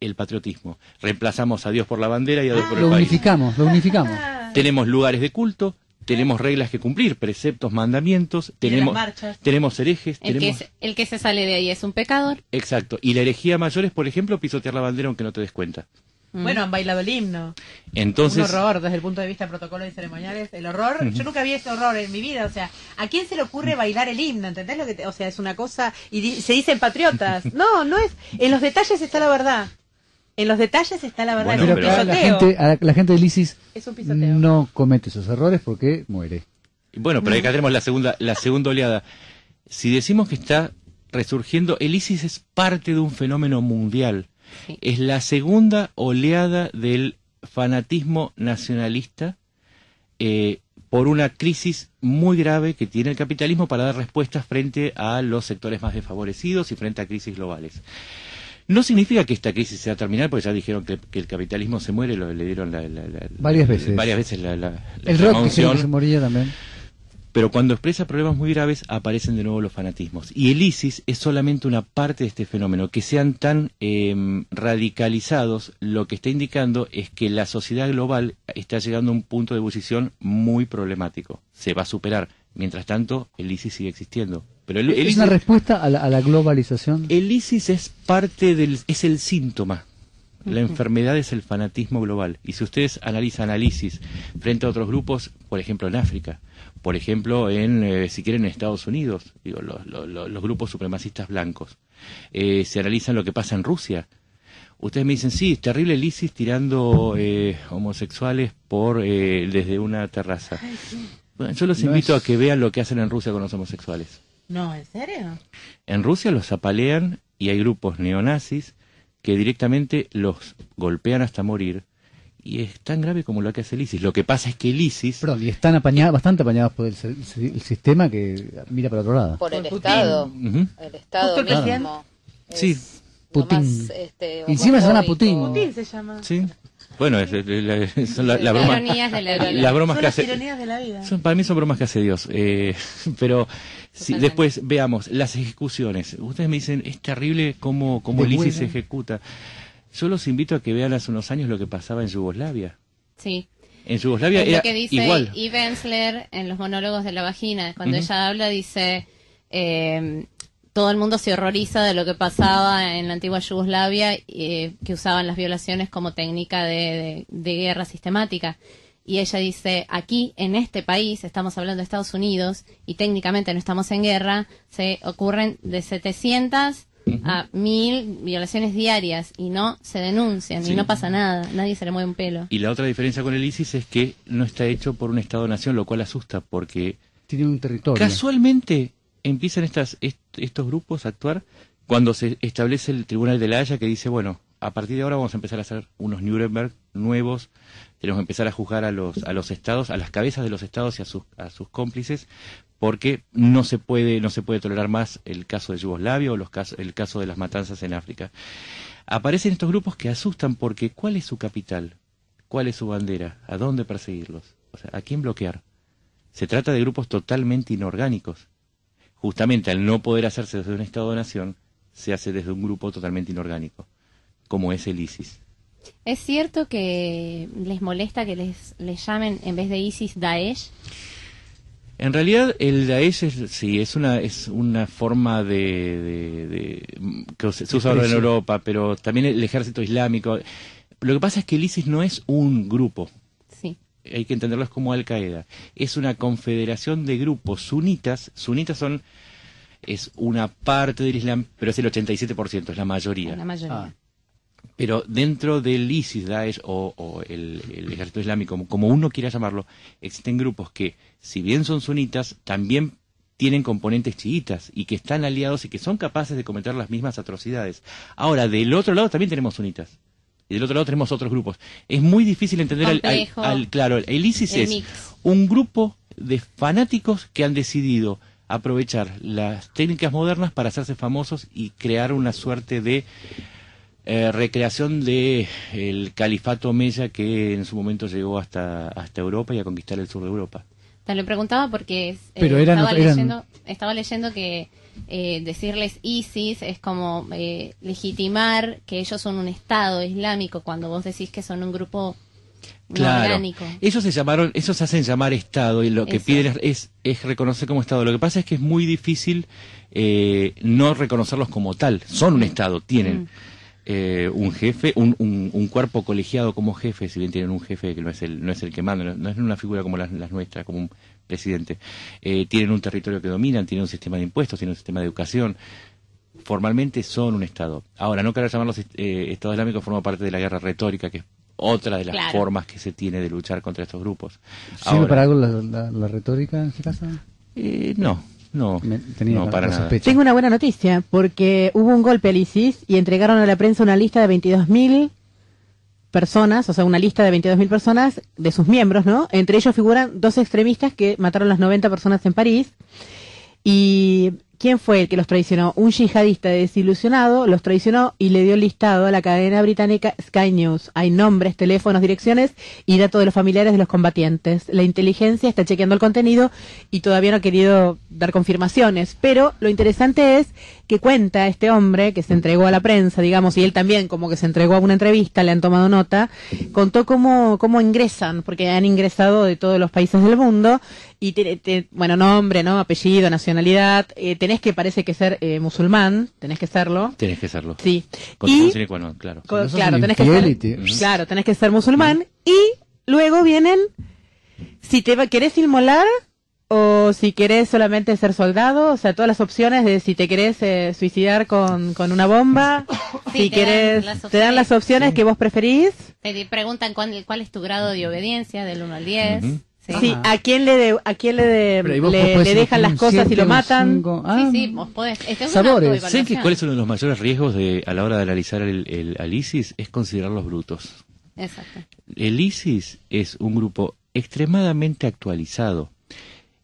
el patriotismo. Reemplazamos a Dios por la bandera y a Dios por el país. Lo unificamos. Tenemos lugares de culto, tenemos reglas que cumplir, preceptos, mandamientos, tenemos herejes. El que se sale de ahí es un pecador. Exacto. Y la herejía mayor es, por ejemplo, pisotear la bandera aunque no te des cuenta. Bueno, han bailado el himno. Entonces, un horror desde el punto de vista de protocolo y ceremoniales. El horror, yo nunca vi ese horror en mi vida. O sea, ¿a quién se le ocurre bailar el himno? ¿Entendés lo que o sea, es una cosa, y se dicen patriotas. No es. En los detalles está la verdad. En los detalles está la verdad. Bueno, pero la gente de Lisis no comete esos errores porque muere. Bueno, pero acá tenemos la segunda oleada. Si decimos que está resurgiendo, el ISIS es parte de un fenómeno mundial. Sí. Es la segunda oleada del fanatismo nacionalista por una crisis muy grave que tiene el capitalismo para dar respuestas frente a los sectores más desfavorecidos y frente a crisis globales. No significa que esta crisis sea terminal, porque ya dijeron que el capitalismo se muere, le dieron varias veces el rock que se moría también. Pero cuando expresa problemas muy graves aparecen de nuevo los fanatismos. Y el ISIS es solamente una parte de este fenómeno. Que sean tan radicalizados, lo que está indicando es que la sociedad global está llegando a un punto de ebullición muy problemático. Se va a superar. Mientras tanto, el ISIS sigue existiendo. Pero el ¿Es una respuesta a la globalización? El ISIS es es el síntoma. La enfermedad es el fanatismo global. Y si ustedes analizan al ISIS frente a otros grupos, por ejemplo en África, por ejemplo si quieren en Estados Unidos, los grupos supremacistas blancos, si analizan lo que pasa en Rusia, Ustedes me dicen, sí, es terrible el ISIS tirando homosexuales desde una terraza. Bueno, yo los invito a que vean lo que hacen en Rusia con los homosexuales. No, ¿en serio? En Rusia los apalean y hay grupos neonazis que directamente los golpean hasta morir. Y es tan grave como lo que hace el ISIS. Lo que pasa es que el ISIS... Perdón, y están bastante apañados por el sistema que mira para otro lado. Por el Putin. Estado. Ujú. El Estado Justo el mismo. Sí. Es Putin. lo más, Encima se llama homofóbico. Putin. Putin se llama. Sí. Bueno, son la broma, Ironías de la vida. las bromas Son que las hace... ironías de la vida. Para mí son bromas que hace Dios. Pero si, Totalmente. después veamos las ejecuciones. Ustedes me dicen, es terrible cómo el ISIS se ejecuta. Yo los invito a que vean hace unos años lo que pasaba en Yugoslavia. Sí. En Yugoslavia Es era lo que dice igual. Eve Ensler en los monólogos de la vagina. Cuando ella habla, dice, todo el mundo se horroriza de lo que pasaba en la antigua Yugoslavia, que usaban las violaciones como técnica de guerra sistemática. Y ella dice, aquí, en este país, estamos hablando de Estados Unidos, y técnicamente no estamos en guerra, se ocurren de 700 a 1000 violaciones diarias, y no se denuncian, Sí. y no pasa nada, nadie se le mueve un pelo. Y la otra diferencia con el ISIS es que no está hecho por un Estado-nación, lo cual asusta, porque Tienen un territorio. casualmente empiezan estos grupos a actuar cuando se establece el Tribunal de la Haya, que dice, bueno, a partir de ahora vamos a empezar a hacer unos Nuremberg nuevos, tenemos que empezar a juzgar a los estados, a las cabezas de los estados y a sus cómplices, porque no se puede tolerar más el caso de Yugoslavia o el caso de las matanzas en África. Aparecen estos grupos que asustan porque ¿cuál es su capital? ¿Cuál es su bandera? ¿A dónde perseguirlos? O sea, ¿a quién bloquear? Se trata de grupos totalmente inorgánicos. Justamente al no poder hacerse desde un Estado-nación, se hace desde un grupo totalmente inorgánico, como es el ISIS. ¿Es cierto que les molesta que les llamen, en vez de ISIS, Daesh? En realidad el Daesh es una forma que se usa ahora en Europa, pero también el ejército islámico. Lo que pasa es que el ISIS no es un grupo. Sí. Hay que entenderlo como Al-Qaeda. Es una confederación de grupos sunitas. Sunitas es una parte del Islam, pero es el 87%, es la mayoría. La mayoría. Pero dentro del ISIS, Daesh o el ejército islámico, como uno quiera llamarlo, existen grupos que, si bien son sunitas, también tienen componentes chiitas y que están aliados y que son capaces de cometer las mismas atrocidades. Ahora, del otro lado también tenemos sunitas. Y del otro lado tenemos otros grupos. Es muy difícil entender claro, el ISIS es mix. un grupo de fanáticos que han decidido aprovechar las técnicas modernas para hacerse famosos y crear una suerte de recreación de el califato omeya que en su momento llegó hasta Europa y a conquistar el sur de Europa. Te lo preguntaba porque Pero estaba leyendo que decirles ISIS es como legitimar que ellos son un Estado islámico cuando vos decís que son un grupo no orgánico. Ellos se hacen llamar Estado y lo que piden es reconocer como Estado. Lo que pasa es que es muy difícil no reconocerlos como tal. Son un Estado, tienen un jefe, un cuerpo colegiado como jefe, si bien tienen un jefe que no es el que manda, no es una figura como las nuestras, como un presidente. Tienen un territorio que dominan, tienen un sistema de impuestos, tienen un sistema de educación. Formalmente son un Estado. Ahora, no querer llamarlos Estado Islámico forma parte de la guerra retórica, que es otra de las formas que se tiene de luchar contra estos grupos. ¿Sirve para algo la retórica en este caso? No, para nada. Sospecha. Tengo una buena noticia, porque hubo un golpe al ISIS y entregaron a la prensa una lista de 22.000 personas, o sea, una lista de 22.000 personas de sus miembros, ¿no? Entre ellos figuran 2 extremistas que mataron a las 90 personas en París. Y ¿quién fue el que los traicionó? Un yihadista desilusionado los traicionó y le dio listado a la cadena británica Sky News. Hay nombres, teléfonos, direcciones y datos de los familiares de los combatientes. La inteligencia está chequeando el contenido y todavía no ha querido dar confirmaciones. Pero lo interesante es que cuenta este hombre que se entregó a la prensa, digamos, y él también como que se entregó a una entrevista, le han tomado nota, contó cómo ingresan, porque han ingresado de todos los países del mundo, y bueno, nombre, ¿no? Apellido, nacionalidad, tenés que parece que ser musulmán, tenés que serlo. Tenés que serlo. Sí. Condición sine qua non, claro. Claro, tenés que ser musulmán, y luego vienen, si te querés inmolar, o si querés solamente ser soldado, o sea, todas las opciones de si te querés suicidar con una bomba, Sí, si querés, te dan las opciones que vos preferís. Te preguntan cuál es tu grado de obediencia del 1 al 10. Ujú. Sí, ¿a quién le Pero, ¿y vos podés le dejan elegir las un cosas y 7, lo un matan? 5? Ah, Sí, vos podés. Este es Sabores. una ¿Saben autoevaluación. cuál es uno de los mayores riesgos a la hora de analizar al ISIS? Es considerarlos brutos. Exacto. El ISIS es un grupo extremadamente actualizado.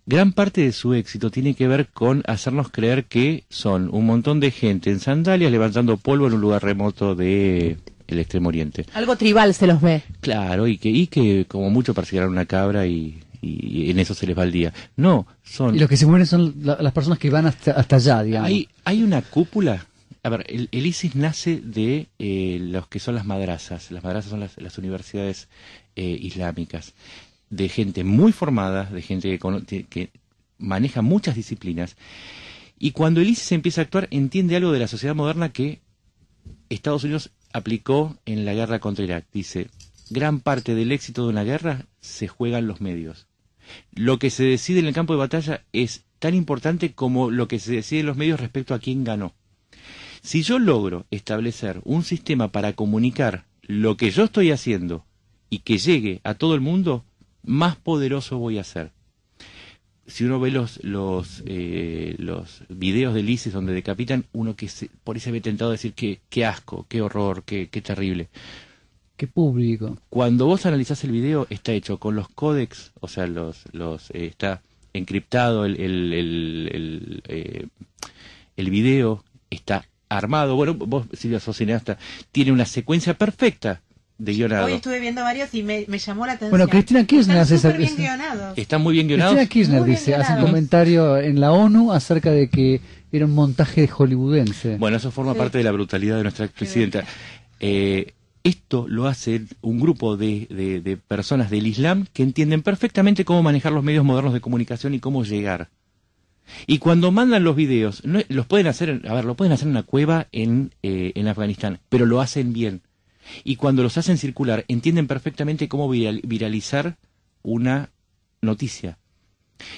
Gran parte de su éxito tiene que ver con hacernos creer que son un montón de gente en sandalias levantando polvo en un lugar remoto de el Extremo Oriente. Algo tribal se los ve. Claro, y que como mucho perseguirán una cabra y en eso se les va el día. No, son... y los que se mueren son las personas que van hasta allá, digamos. Hay una cúpula. A ver, el ISIS nace de los que son las madrazas. Las madrazas son las universidades islámicas. De gente muy formada, de gente que maneja muchas disciplinas. Y cuando el ISIS empieza a actuar, entiende algo de la sociedad moderna que Estados Unidos aplicó en la guerra contra Irak. Dice, gran parte del éxito de una guerra se juega en los medios. Lo que se decide en el campo de batalla es tan importante como lo que se decide en los medios respecto a quién ganó. Si yo logro establecer un sistema para comunicar lo que yo estoy haciendo y que llegue a todo el mundo, más poderoso voy a ser. Si uno ve los videos del ISIS donde decapitan, uno por ahí se ve tentado a decir qué asco, qué horror, qué terrible. Qué público. Cuando vos analizás el video, está hecho con los códex, o sea, está encriptado el video, está armado. Bueno, vos, Silvia, sos cineasta, tiene una secuencia perfecta de guionado. Hoy estuve viendo varios y me llamó la atención. Bueno, Cristina Kirchner hace Están esa... súper bien guionados. Están muy bien guionados. Cristina Kirchner Muy bien dice, hace un guionados. comentario en la ONU acerca de que era un montaje hollywoodense. Bueno, eso forma parte de la brutalidad de nuestra presidenta. Esto lo hace un grupo de personas del Islam que entienden perfectamente cómo manejar los medios modernos de comunicación y cómo llegar. Y cuando mandan los videos, los pueden hacer, lo pueden hacer en una cueva en Afganistán, pero lo hacen bien. Y cuando los hacen circular, entienden perfectamente cómo viralizar una noticia.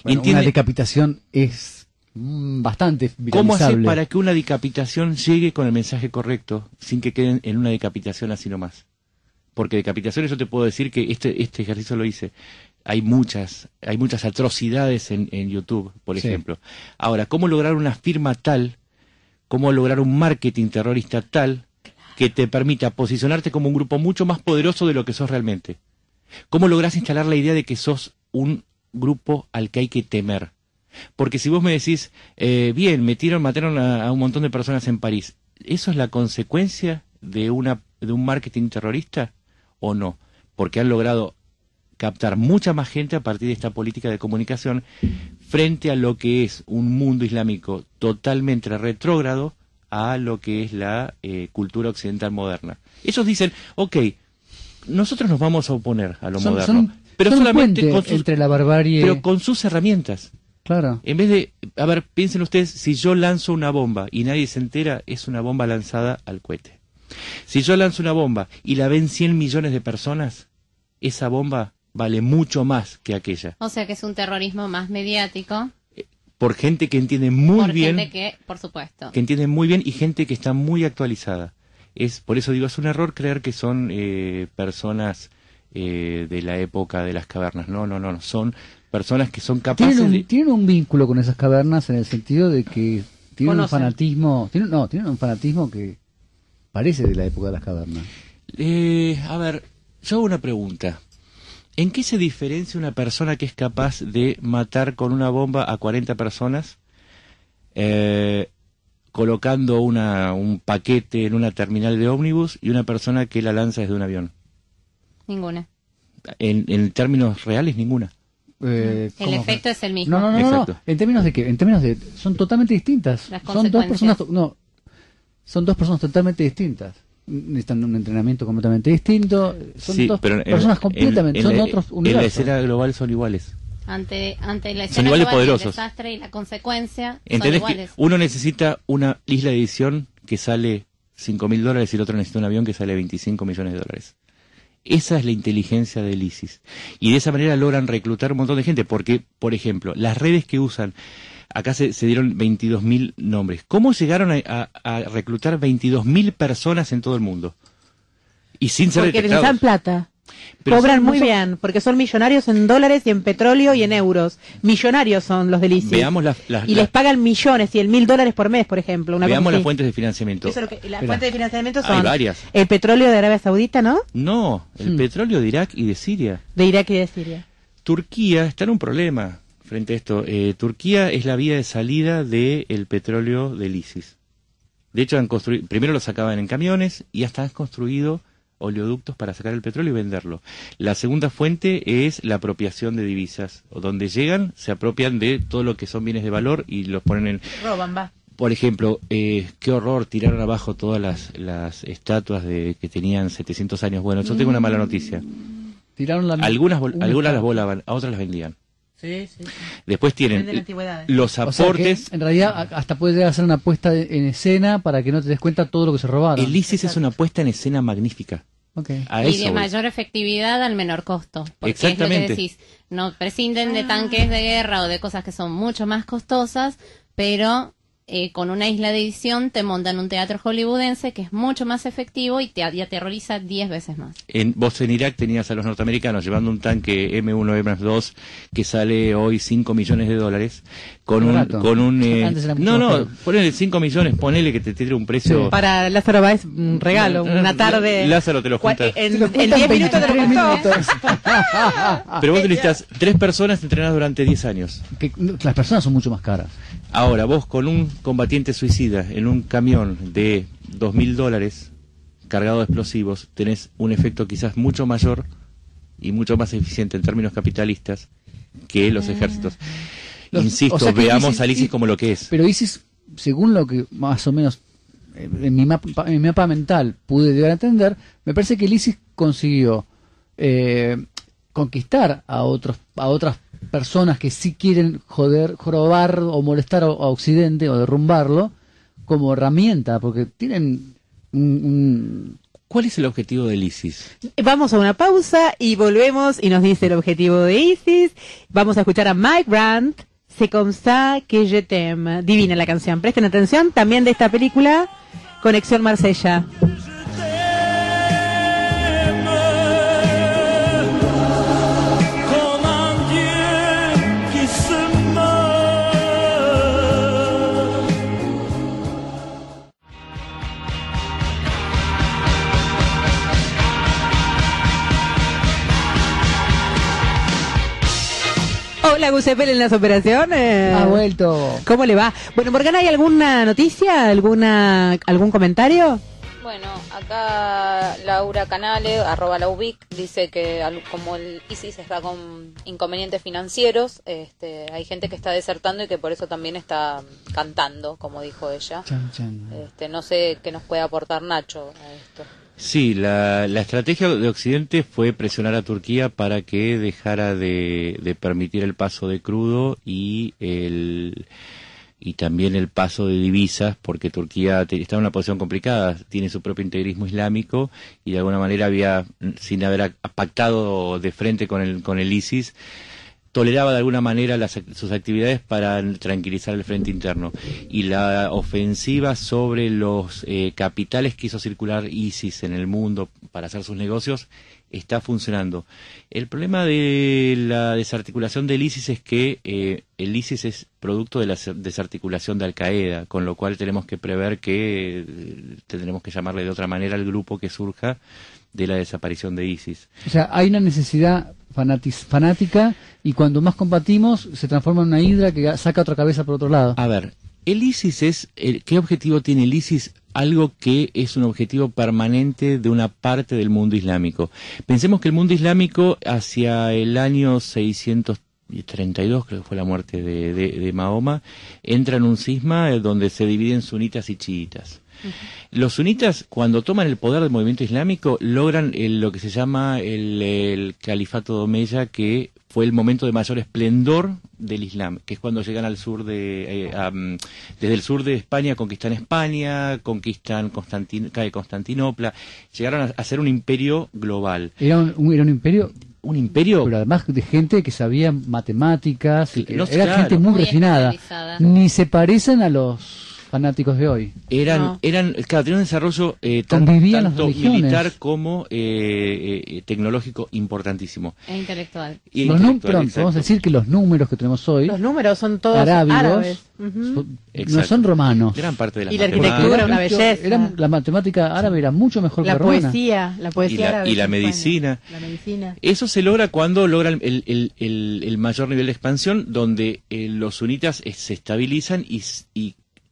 Bueno, una decapitación es bastante viralizable. ¿Cómo hacer para que una decapitación llegue con el mensaje correcto, sin que queden en una decapitación así nomás? Porque decapitaciones, yo te puedo decir que este ejercicio lo hice. Hay muchas atrocidades en YouTube, por ejemplo. Ahora, ¿cómo lograr una firma tal, cómo lograr un marketing terrorista tal, que te permita posicionarte como un grupo mucho más poderoso de lo que sos realmente? ¿Cómo lográs instalar la idea de que sos un grupo al que hay que temer? Porque si vos me decís, bien, mataron a un montón de personas en París, ¿eso es la consecuencia de un marketing terrorista o no? Porque han logrado captar mucha más gente a partir de esta política de comunicación frente a lo que es un mundo islámico totalmente retrógrado a lo que es la cultura occidental moderna. Ellos dicen, ok, nosotros nos vamos a oponer a lo moderno, pero son solamente un puente entre la barbarie... pero con sus herramientas. Claro. En vez de, piensen ustedes, si yo lanzo una bomba y nadie se entera, es una bomba lanzada al cohete. Si yo lanzo una bomba y la ven 100 millones de personas, esa bomba vale mucho más que aquella. O sea que es un terrorismo más mediático. Por gente que entiende muy bien. Gente que, por supuesto. Que entiende muy bien y gente que está muy actualizada. Por eso digo, es un error creer que son personas de la época de las cavernas. No. Son personas que son capaces tienen un vínculo con esas cavernas en el sentido de que tienen un fanatismo. Tienen un fanatismo que parece de la época de las cavernas. Yo hago una pregunta. ¿En qué se diferencia una persona que es capaz de matar con una bomba a 40 personas, colocando un paquete en una terminal de ómnibus, y una persona que la lanza desde un avión? Ninguna. En términos reales, ninguna. El efecto es el mismo. No. ¿En términos de qué? En términos de... Son totalmente distintas. Son dos personas totalmente distintas. Necesitan un entrenamiento completamente distinto. Son dos personas completamente... son otros universos. En la escena global son iguales. Ante la son escena iguales global, el poderosos. desastre y la consecuencia son ¿Entendés iguales? Que uno necesita una isla de edición que sale $5.000 y el otro necesita un avión que sale $25 millones? Esa es la inteligencia del ISIS. Y de esa manera logran reclutar un montón de gente, porque, por ejemplo, las redes que usan, acá se dieron 22.000 nombres. ¿Cómo llegaron a reclutar 22.000 personas en todo el mundo? Y sin ser Porque les detectados. dan plata. Pero Cobran son- muy no son- bien, porque son millonarios en dólares y en petróleo y en euros. Millonarios son los del ISIS. Veamos y les pagan millones y el $1.000 por mes, por ejemplo. Una veamos cosa las así. fuentes de financiamiento. Eso es lo que, las Espera. fuentes de financiamiento Hay son varias. el petróleo de Arabia Saudita, ¿no? No, el petróleo de Irak y de Siria. De Irak y de Siria. Turquía está en un problema frente a esto. Turquía es la vía de salida del petróleo del ISIS. De hecho, primero lo sacaban en camiones y hasta han construido oleoductos para sacar el petróleo y venderlo. La segunda fuente es la apropiación de divisas, o donde llegan, se apropian de todo lo que son bienes de valor y los ponen en... Roban, va. Por ejemplo, qué horror, tiraron abajo todas las estatuas que tenían 700 años. Bueno, yo tengo una mala noticia. Tiraron la Algunas una las estatua. volaban, a otras las vendían. Sí, sí. Después Venden tienen antigüedades. los O sea que, aportes. en realidad hasta puede llegar a ser una puesta en escena para que no te des cuenta todo lo que se robaron. El ISIS es una puesta en escena magnífica. Okay. A Y eso de voy. mayor efectividad al menor costo. Porque Exactamente. es lo que decís, no prescinden de tanques de guerra o de cosas que son mucho más costosas, pero con una isla de edición te montan un teatro hollywoodense que es mucho más efectivo y te aterroriza 10 veces más. Vos en Irak tenías a los norteamericanos llevando un tanque M1 Abrams II que sale hoy $5 millones con Barato. Antes era mucho no, más no, caro. ponele 5 millones, ponele que te tire un precio. Sí. Para Lázaro Báez, un regalo, una tarde. Lázaro te lo junta. En Se lo 10 cuentan minutos te lo 23 contó. minutos. Pero vos necesitas 3 personas entrenadas durante 10 años. Que las personas son mucho más caras. Ahora, vos con un combatiente suicida en un camión de $2.000 cargado de explosivos, tenés un efecto quizás mucho mayor y mucho más eficiente en términos capitalistas que los ejércitos. Insisto, o sea que veamos ISIS- al ISIS como lo que es. Pero ISIS, según lo que más o menos en mi mapa mental pude llegar a entender, me parece que el ISIS consiguió conquistar a otras personas que sí quieren jorobar o molestar a Occidente o derrumbarlo como herramienta, porque tienen ¿Cuál es el objetivo del ISIS? Vamos a una pausa y volvemos y nos dice el objetivo de ISIS. Vamos a escuchar a Mike Brandt, C'est comme ça que je t'aime. Divina la canción. Presten atención también de esta película, Conexión Marsella. Comme un Dieu qui se meurt. Hola, Giuseppe en las operaciones. ha vuelto. ¿Cómo le va? Bueno, Morgana, ¿hay alguna noticia? ¿Algún comentario? Bueno, acá Laura Canale, @laubic, dice que como el ISIS está con inconvenientes financieros, hay gente que está desertando y que por eso también está cantando, como dijo ella. Chan, chan. No sé qué nos puede aportar Nacho a esto. Sí, la estrategia de Occidente fue presionar a Turquía para que dejara de permitir el paso de crudo y también el paso de divisas, porque Turquía está en una posición complicada, tiene su propio integrismo islámico y de alguna manera sin haber pactado de frente con el ISIS, toleraba de alguna manera sus actividades para tranquilizar el frente interno. Y la ofensiva sobre los capitales que hizo circular ISIS en el mundo para hacer sus negocios está funcionando. El problema de la desarticulación del ISIS es que el ISIS es producto de la desarticulación de Al Qaeda, con lo cual tenemos que prever que tendremos que llamarle de otra manera al grupo que surja de la desaparición de ISIS. O sea, hay una necesidad fanática y cuando más combatimos se transforma en una hidra que saca otra cabeza por otro lado. A ver, el ISIS ¿qué objetivo tiene el ISIS? Algo que es un objetivo permanente de una parte del mundo islámico. Pensemos que el mundo islámico hacia el año 632, creo que fue la muerte de Mahoma, entra en un cisma donde se dividen sunitas y chiitas. Los sunitas, cuando toman el poder del movimiento islámico, logran lo que se llama el califato de Omeya, que fue el momento de mayor esplendor del Islam, que es cuando llegan al sur desde el sur de España conquistan España, conquistan cae Constantinopla, llegaron a ser un imperio global. Era un imperio, pero además de gente que sabía matemáticas, No, era claro. gente muy refinada. especializada. Ni se parecen a los fanáticos de hoy. Claro, tenían un desarrollo Convivían las tanto religiones. militar como tecnológico importantísimo. E intelectual. Y Los intelectual, vamos exacto. a decir que los números que tenemos hoy, Los números son todos arábigos, árabes. Ujú. no Exacto. son romanos. Gran parte de las Y la matemáticas. arquitectura, una belleza. La matemática árabe era mucho mejor La que la romana. poesía árabe. y la es buena. medicina. La medicina. Eso se logra cuando logran el mayor nivel de expansión, donde los sunitas se estabilizan y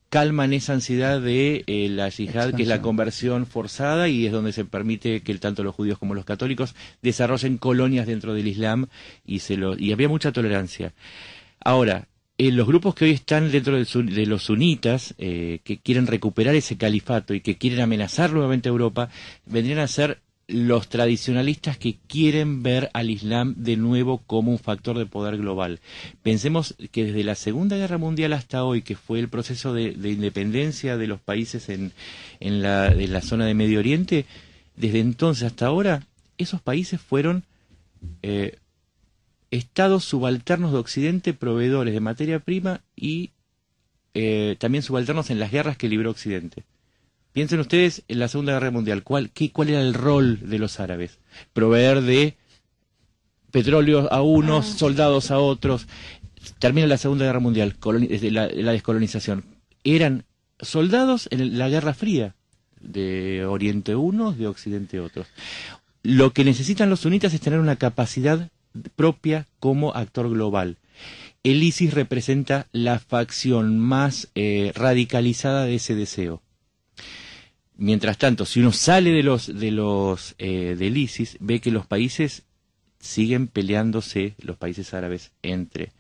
calman esa ansiedad de la yihad, que es la conversión forzada, y es donde se permite que tanto los judíos como los católicos desarrollen colonias dentro del Islam, y había mucha tolerancia. Ahora, los grupos que hoy están dentro de los sunitas, que quieren recuperar ese califato y que quieren amenazar nuevamente a Europa, vendrían a ser los tradicionalistas que quieren ver al Islam de nuevo como un factor de poder global. Pensemos que desde la Segunda Guerra Mundial hasta hoy, que fue el proceso de independencia de los países en la zona de Medio Oriente, desde entonces hasta ahora, esos países fueron estados subalternos de Occidente, proveedores de materia prima y también subalternos en las guerras que libró Occidente. Piensen ustedes en la Segunda Guerra Mundial, ¿cuál era el rol de los árabes? Proveer de petróleo a unos, soldados a otros. Termina la Segunda Guerra Mundial, la descolonización. Eran soldados en la Guerra Fría, de Oriente unos, de Occidente otros. Lo que necesitan los sunitas es tener una capacidad propia como actor global. El ISIS representa la facción más radicalizada de ese deseo. Mientras tanto, si uno sale del ISIS, ve que los países siguen peleándose, los países árabes, entre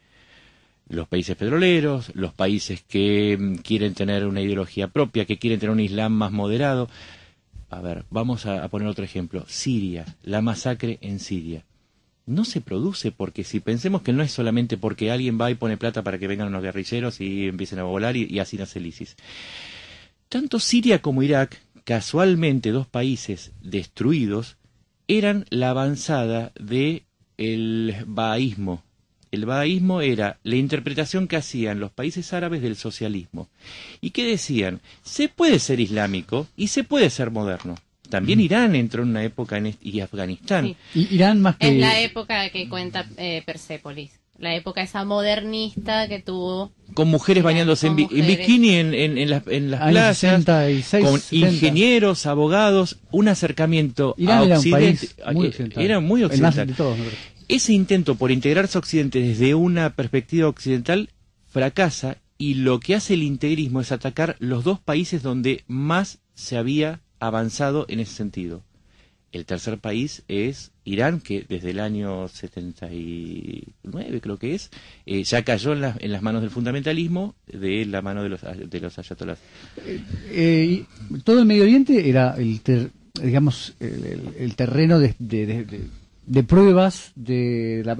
los países petroleros, los países que quieren tener una ideología propia, que quieren tener un Islam más moderado. A ver, vamos a poner otro ejemplo. Siria, la masacre en Siria. No se produce porque si pensemos que no es solamente porque alguien va y pone plata para que vengan unos guerrilleros y empiecen a volar y así nace el ISIS. Tanto Siria como Irak, casualmente dos países destruidos, eran la avanzada del bahaísmo. El bahaísmo era la interpretación que hacían los países árabes del socialismo. ¿Y qué decían? Se puede ser islámico y se puede ser moderno. También Irán entró en una época y Afganistán. Sí. Irán más que... Es la época que cuenta Persépolis. La época esa modernista que tuvo. Con mujeres bañándose en bikini en las playas, 66, con 70. ingenieros, abogados, un acercamiento Irán a Occidente. era un país muy occidental. Era muy El más occidental. de todos, me parece. Ese intento por integrarse a Occidente desde una perspectiva occidental fracasa, y lo que hace el integrismo es atacar los dos países donde más se había avanzado en ese sentido. El tercer país es Irán, que desde el año 79, creo que es, ya cayó en las manos del fundamentalismo, de la mano de los ayatolás. Todo el Medio Oriente era el terreno de pruebas de las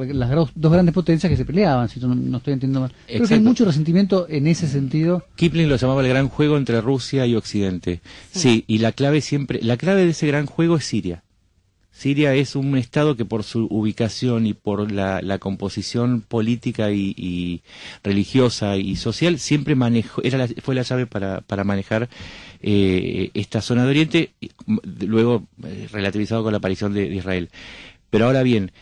dos grandes potencias que se peleaban, si no estoy entendiendo mal. Creo que hay Exacto. mucho resentimiento en ese sentido. Kipling lo llamaba el gran juego entre Rusia y Occidente. Sí, y la clave de ese gran juego es Siria. Siria es un estado que por su ubicación y por la composición política y religiosa y social siempre fue la llave para manejar esta zona de Oriente, luego relativizado con la aparición de Israel. Pero ahora bien,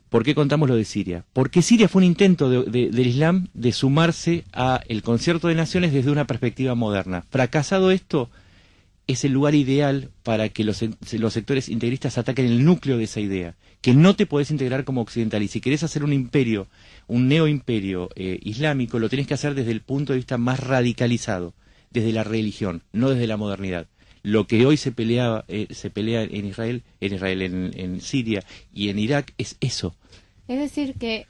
¿por qué contamos lo de Siria? Porque Siria fue un intento del Islam de sumarse a el concierto de naciones desde una perspectiva moderna. Fracasado esto, es el lugar ideal para que los sectores integristas ataquen el núcleo de esa idea, que no te podés integrar como occidental, y si querés hacer un imperio, un neoimperio islámico, lo tenés que hacer desde el punto de vista más radicalizado, desde la religión, no desde la modernidad. Lo que hoy se pelea en Israel, en Siria y en Irak es eso. Es decir, que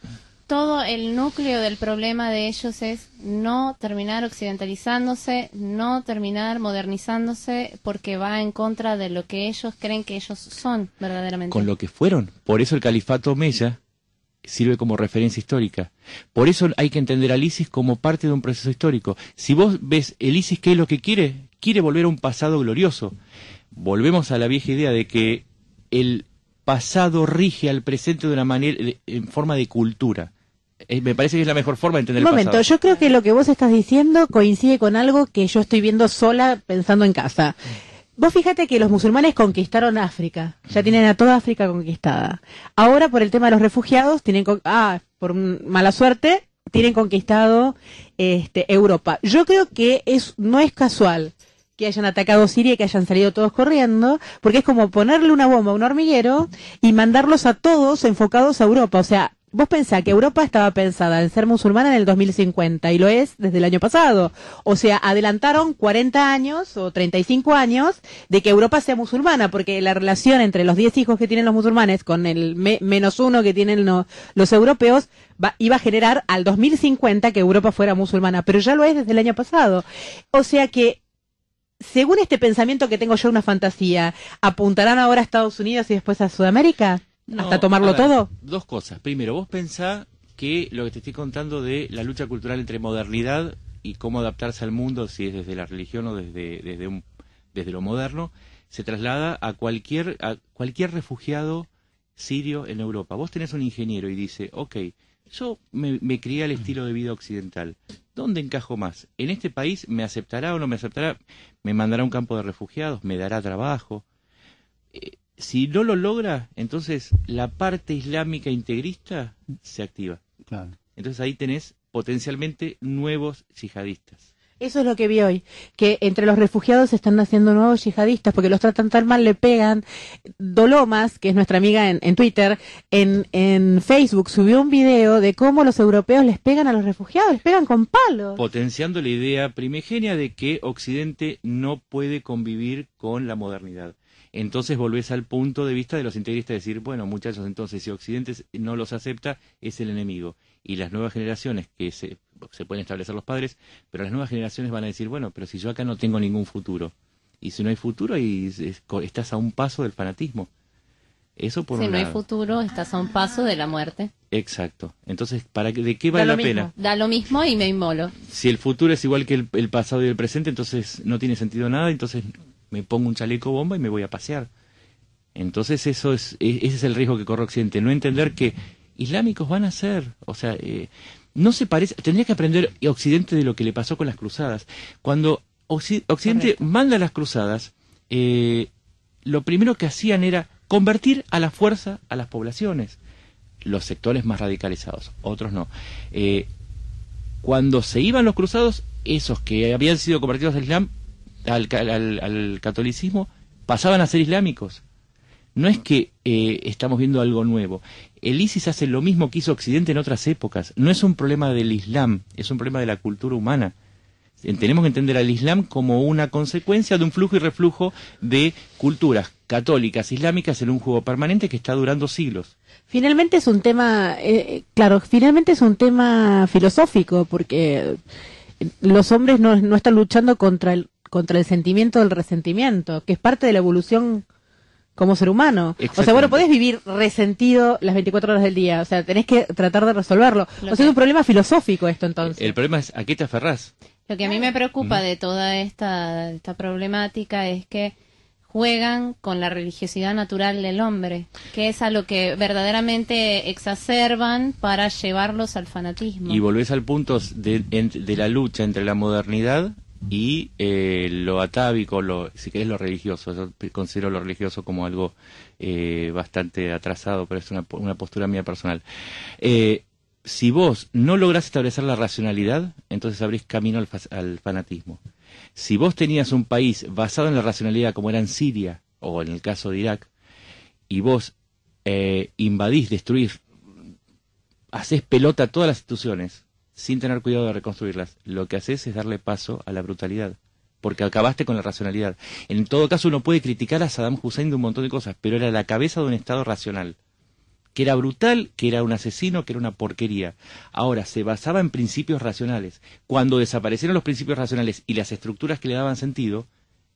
todo el núcleo del problema de ellos es no terminar occidentalizándose, no terminar modernizándose, porque va en contra de lo que ellos creen que ellos son verdaderamente. Con lo que fueron. Por eso el califato omeya sirve como referencia histórica. Por eso hay que entender al ISIS como parte de un proceso histórico. Si vos ves el ISIS, ¿qué es lo que quiere? Quiere volver a un pasado glorioso. Volvemos a la vieja idea de que el pasado rige al presente de una manera, en forma de cultura. Me parece que es la mejor forma de entender el pasado. Yo creo que lo que vos estás diciendo coincide con algo que yo estoy viendo sola pensando en casa. Vos fíjate que los musulmanes conquistaron África, ya tienen a toda África conquistada. Ahora por el tema de los refugiados, por mala suerte, tienen conquistado Europa. Yo creo que no es casual que hayan atacado Siria y que hayan salido todos corriendo, porque es como ponerle una bomba a un hormiguero y mandarlos a todos enfocados a Europa. O sea, vos pensás que Europa estaba pensada en ser musulmana en el 2050 y lo es desde el año pasado. O sea, adelantaron 40 años o 35 años de que Europa sea musulmana, porque la relación entre los 10 hijos que tienen los musulmanes con el -1 que tienen los europeos iba a generar al 2050 que Europa fuera musulmana, pero ya lo es desde el año pasado. O sea que, según este pensamiento que tengo yo, una fantasía, ¿apuntarán ahora a Estados Unidos y después a Sudamérica? ¿Hasta tomarlo todo? Dos cosas. Primero, vos pensá que lo que te estoy contando de la lucha cultural entre modernidad y cómo adaptarse al mundo, si es desde la religión o desde lo moderno, se traslada a cualquier refugiado sirio en Europa. Vos tenés un ingeniero y dice, ok, yo me crié al estilo de vida occidental. ¿Dónde encajo más? ¿En este país me aceptará o no me aceptará? ¿Me mandará a un campo de refugiados? ¿Me dará trabajo? Si no lo logra, entonces la parte islámica integrista se activa. Claro. Entonces ahí tenés potencialmente nuevos yihadistas. Eso es lo que vi hoy, que entre los refugiados se están naciendo nuevos yihadistas porque los tratan tan mal, le pegan. Dolomas, que es nuestra amiga en Twitter, en Facebook subió un video de cómo los europeos les pegan a los refugiados, les pegan con palos. Potenciando la idea primigenia de que Occidente no puede convivir con la modernidad. Entonces volvés al punto de vista de los integristas de decir, bueno, muchachos, entonces si Occidente no los acepta, es el enemigo. Y las nuevas generaciones, que se pueden establecer los padres, pero las nuevas generaciones van a decir, bueno, pero si yo acá no tengo ningún futuro. Y si no hay futuro, estás a un paso del fanatismo. Eso por un lado. Si no hay futuro, estás a un paso de la muerte. Exacto. Entonces, ¿de qué vale la pena? Da lo mismo y me inmolo. Si el futuro es igual que el pasado y el presente, entonces no tiene sentido nada, entonces me pongo un chaleco bomba y me voy a pasear. Entonces ese es el riesgo que corre Occidente, no entender que islámicos van a ser, o sea, no se parece, tendría que aprender Occidente de lo que le pasó con las cruzadas. Cuando Occidente manda las cruzadas, lo primero que hacían era convertir a la fuerza a las poblaciones, los sectores más radicalizados, otros no. Cuando se iban los cruzados, esos que habían sido convertidos al Islam, al catolicismo, pasaban a ser islámicos. No es que estamos viendo algo nuevo. El ISIS hace lo mismo que hizo Occidente en otras épocas. No es un problema del Islam, es un problema de la cultura humana. Tenemos que entender al Islam como una consecuencia de un flujo y reflujo de culturas católicas, islámicas, en un juego permanente que está durando siglos. Finalmente es un tema, finalmente es un tema filosófico, porque los hombres no están luchando contra el sentimiento del resentimiento, que es parte de la evolución como ser humano. O sea, bueno, podés vivir resentido las 24 horas del día, o sea, tenés que tratar de resolverlo. O sea, es un problema filosófico esto, entonces. El problema es, ¿a qué te aferrás? Lo que a mí me preocupa de toda esta problemática es que juegan con la religiosidad natural del hombre, que es a lo que verdaderamente exacerban para llevarlos al fanatismo. Y volvés al punto de la lucha entre la modernidad y lo atávico, si querés lo religioso. Yo considero lo religioso como algo bastante atrasado, pero es una postura mía personal. Si vos no lográs establecer la racionalidad, entonces abrís camino al fanatismo. Si vos tenías un país basado en la racionalidad, como era en Siria, o en el caso de Irak, y vos invadís, destruís, hacés pelota a todas las instituciones, sin tener cuidado de reconstruirlas, lo que haces es darle paso a la brutalidad, porque acabaste con la racionalidad. En todo caso, uno puede criticar a Saddam Hussein de un montón de cosas, pero era la cabeza de un Estado racional, que era brutal, que era un asesino, que era una porquería. Ahora, se basaba en principios racionales. Cuando desaparecieron los principios racionales y las estructuras que le daban sentido,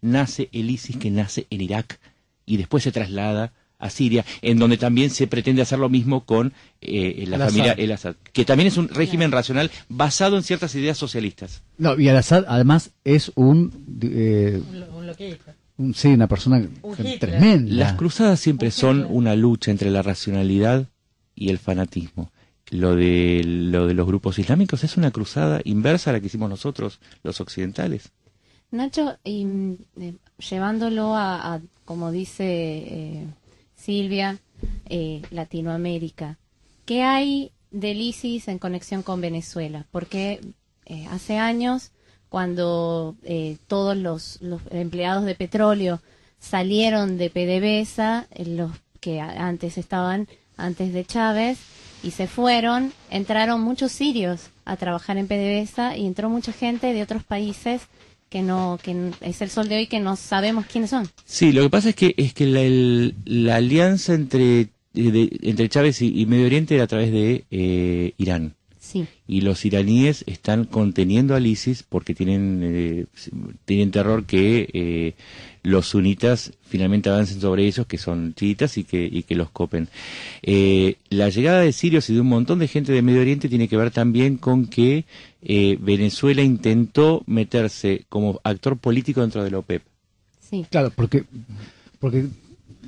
nace el ISIS, que nace en Irak, y después se traslada a Siria, en donde también se pretende hacer lo mismo con la familia El Assad, que también es un régimen racional basado en ciertas ideas socialistas. No, y Al-Assad además es un loquito. sí, una persona tremenda. Las cruzadas siempre son una lucha entre la racionalidad y el fanatismo. Lo de los grupos islámicos es una cruzada inversa a la que hicimos nosotros, los occidentales. Nacho, y llevándolo a como dice Silvia, Latinoamérica, ¿qué hay del ISIS en conexión con Venezuela? Porque hace años, cuando todos los empleados de petróleo salieron de PDVSA, los que antes estaban antes de Chávez, y se fueron, entraron muchos sirios a trabajar en PDVSA y entró mucha gente de otros países que es el sol de hoy, que no sabemos quiénes son. Sí, lo que pasa es que la alianza entre Chávez y Medio Oriente era a través de Irán. Sí. Y los iraníes están conteniendo al ISIS porque tienen terror que los sunitas finalmente avancen sobre ellos, que son chiitas, y que los copen. La llegada de sirios y de un montón de gente de Medio Oriente tiene que ver también con que Venezuela intentó meterse como actor político dentro de la OPEP. Sí. Claro, porque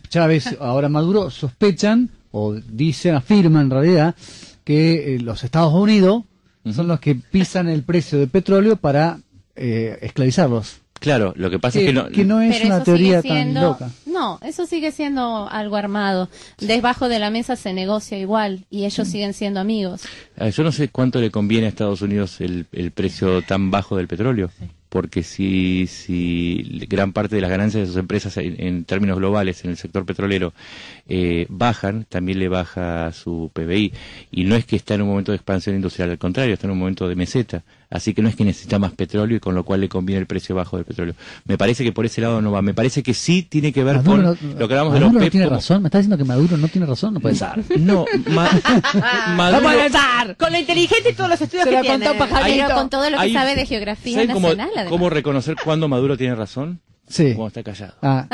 Chávez, ahora Maduro, sospechan, o dicen, afirman en realidad, que los Estados Unidos son los que pisan el precio del petróleo para esclavizarlos. Claro, lo que pasa es que no es una teoría tan loca. No, eso sigue siendo algo armado. Debajo de la mesa se negocia igual y ellos siguen siendo amigos. Yo no sé cuánto le conviene a Estados Unidos el precio tan bajo del petróleo. Sí. Porque si gran parte de las ganancias de sus empresas en términos globales en el sector petrolero bajan, también le baja su PBI. Y no es que está en un momento de expansión industrial, al contrario, está en un momento de meseta. Así que no es que necesita más petróleo y con lo cual le conviene el precio bajo del petróleo. Me parece que por ese lado no va. Me parece que sí tiene que ver Maduro con lo que hablamos de los los PEP. ¿Tiene razón? ¿Me estás diciendo que Maduro no tiene razón? No puede ser. No, Maduro... ¡No puede ser! Con lo inteligente y todos los estudios que tiene. Pero con todo lo que sabe de geografía nacional. ¿Cómo reconocer cuándo Maduro tiene razón? Sí. Cuando está callado. Claro.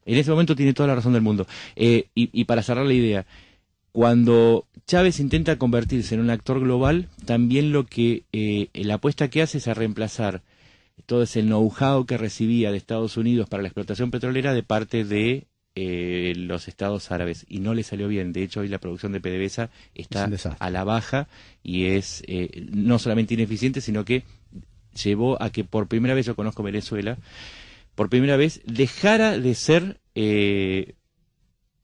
En ese momento tiene toda la razón del mundo. Y para cerrar la idea, cuando Chávez intenta convertirse en un actor global, también la apuesta que hace es a reemplazar todo ese know-how que recibía de Estados Unidos para la explotación petrolera de parte de los estados árabes, y no le salió bien. De hecho, hoy la producción de PDVSA está a la baja y es no solamente ineficiente, sino que llevó a que por primera vez, yo conozco Venezuela, por primera vez dejara de ser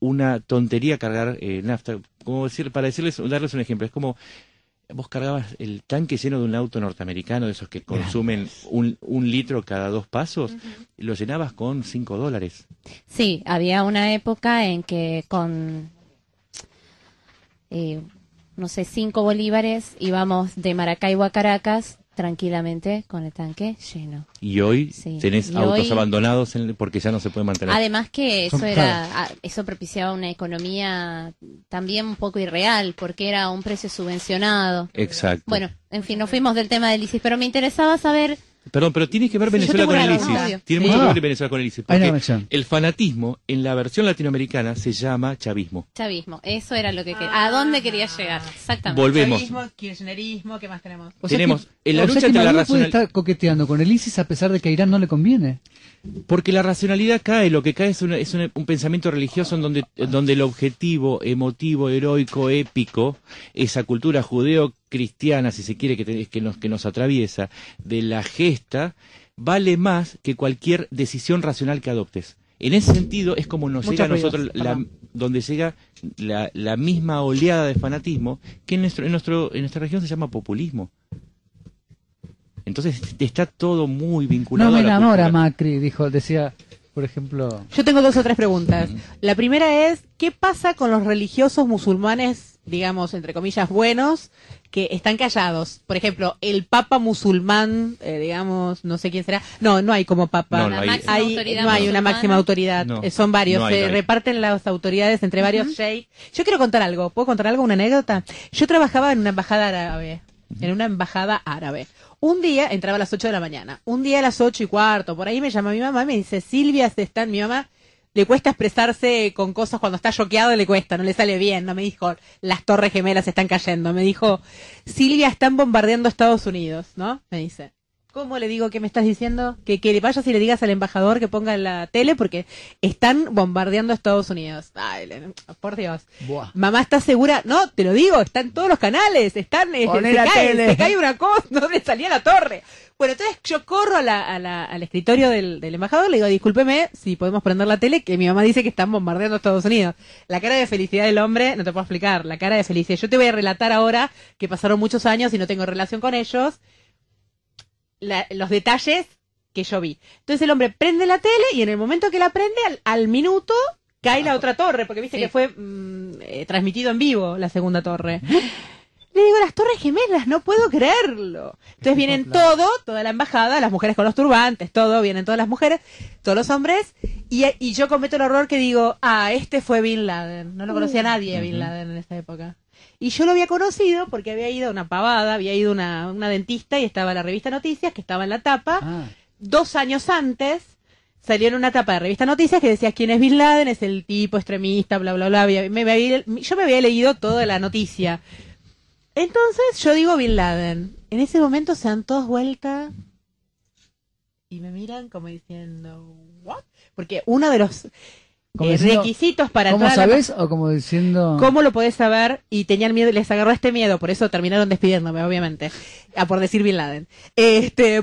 una tontería cargar nafta. Como para darles un ejemplo, es como vos cargabas el tanque lleno de un auto norteamericano, de esos que consumen un litro cada 2 pasos, y lo llenabas con $5. Sí, había una época en que con, no sé, 5 bolívares íbamos de Maracaibo a Caracas tranquilamente con el tanque lleno. Y hoy tenés autos abandonados porque ya no se puede mantener. Además que eso propiciaba una economía también un poco irreal, porque era un precio subvencionado. Exacto. Bueno, en fin, nos fuimos del tema del ISIS, pero me interesaba saber... Perdón, pero tiene que ver Venezuela con el ISIS. Tiene mucho que ver Venezuela con el ISIS. Porque el fanatismo, en la versión latinoamericana, se llama chavismo. Chavismo, eso era lo que quería. ¿A dónde quería llegar? Exactamente. Volvemos. Chavismo, kirchnerismo, ¿qué más tenemos? Tenemos en la lucha entre la racionalidad. Puede estar coqueteando con el ISIS a pesar de que a Irán no le conviene. Porque la racionalidad cae, lo que cae es un pensamiento religioso en donde el objetivo emotivo, heroico, épico, esa cultura judeo-cristiana, si se quiere, que nos atraviesa, de la gesta, vale más que cualquier decisión racional que adoptes. En ese sentido es como nos llega a nosotros, donde llega la misma oleada de fanatismo, que en nuestra región se llama populismo. Entonces está todo muy vinculado. No me a la enamora cultura. Macri, decía, por ejemplo. Yo tengo 2 o 3 preguntas. La primera es, ¿qué pasa con los religiosos musulmanes, digamos, entre comillas, buenos, que están callados? Por ejemplo, el papa musulmán, digamos, no sé quién será. No hay como papa. No hay una máxima autoridad. No. Son varios. No hay. Se reparten las autoridades entre varios sheikhs. Yo quiero contar algo. ¿Puedo contar algo? ¿Una anécdota? Yo trabajaba en una embajada árabe. Un día, entraba a las 8 de la mañana, un día a las 8:15, por ahí me llama mi mamá y me dice, Silvia, mi mamá le cuesta expresarse con cosas cuando está choqueado, le cuesta, no le sale bien. No me dijo, las Torres Gemelas están cayendo. Me dijo, Silvia, están bombardeando Estados Unidos, ¿no? Me dice. ¿Cómo le digo? ¿Qué me estás diciendo? Que le vayas y le digas al embajador que ponga en la tele porque están bombardeando Estados Unidos. Ay, por Dios. Buah. Mamá, ¿estás segura? No, te lo digo, están todos los canales, están, se cae una cosa, no le salía la torre. Bueno, entonces yo corro al escritorio del embajador, le digo, discúlpeme si podemos prender la tele, que mi mamá dice que están bombardeando Estados Unidos. La cara de felicidad del hombre, no te puedo explicar, la cara de felicidad. Yo te voy a relatar ahora que pasaron muchos años y no tengo relación con ellos, los detalles que yo vi. Entonces el hombre prende la tele y en el momento que la prende, al minuto, cae la otra torre, porque viste que fue transmitido en vivo la segunda torre. Le digo, las Torres Gemelas, no puedo creerlo. Entonces vienen toda la embajada, las mujeres con los turbantes, vienen todas las mujeres, todos los hombres, y yo cometo el error que digo, este fue Bin Laden. No lo conocía nadie, Bin Laden, en esa época. Y yo lo había conocido porque había ido a una pavada, había ido a una dentista y estaba la revista Noticias, que estaba en la tapa. 2 años antes salió en una tapa de revista Noticias que decía quién es Bin Laden, es el tipo extremista, bla, bla, bla. Yo me había leído toda la noticia. Entonces yo digo Bin Laden. En ese momento se dan todos vuelta y me miran como diciendo, ¿what? Porque uno de los requisitos para ¿cómo entrar sabes? O como diciendo... ¿Cómo lo podés saber? Y tenían miedo, les agarró este miedo, por eso terminaron despidiéndome, obviamente, por decir Bin Laden.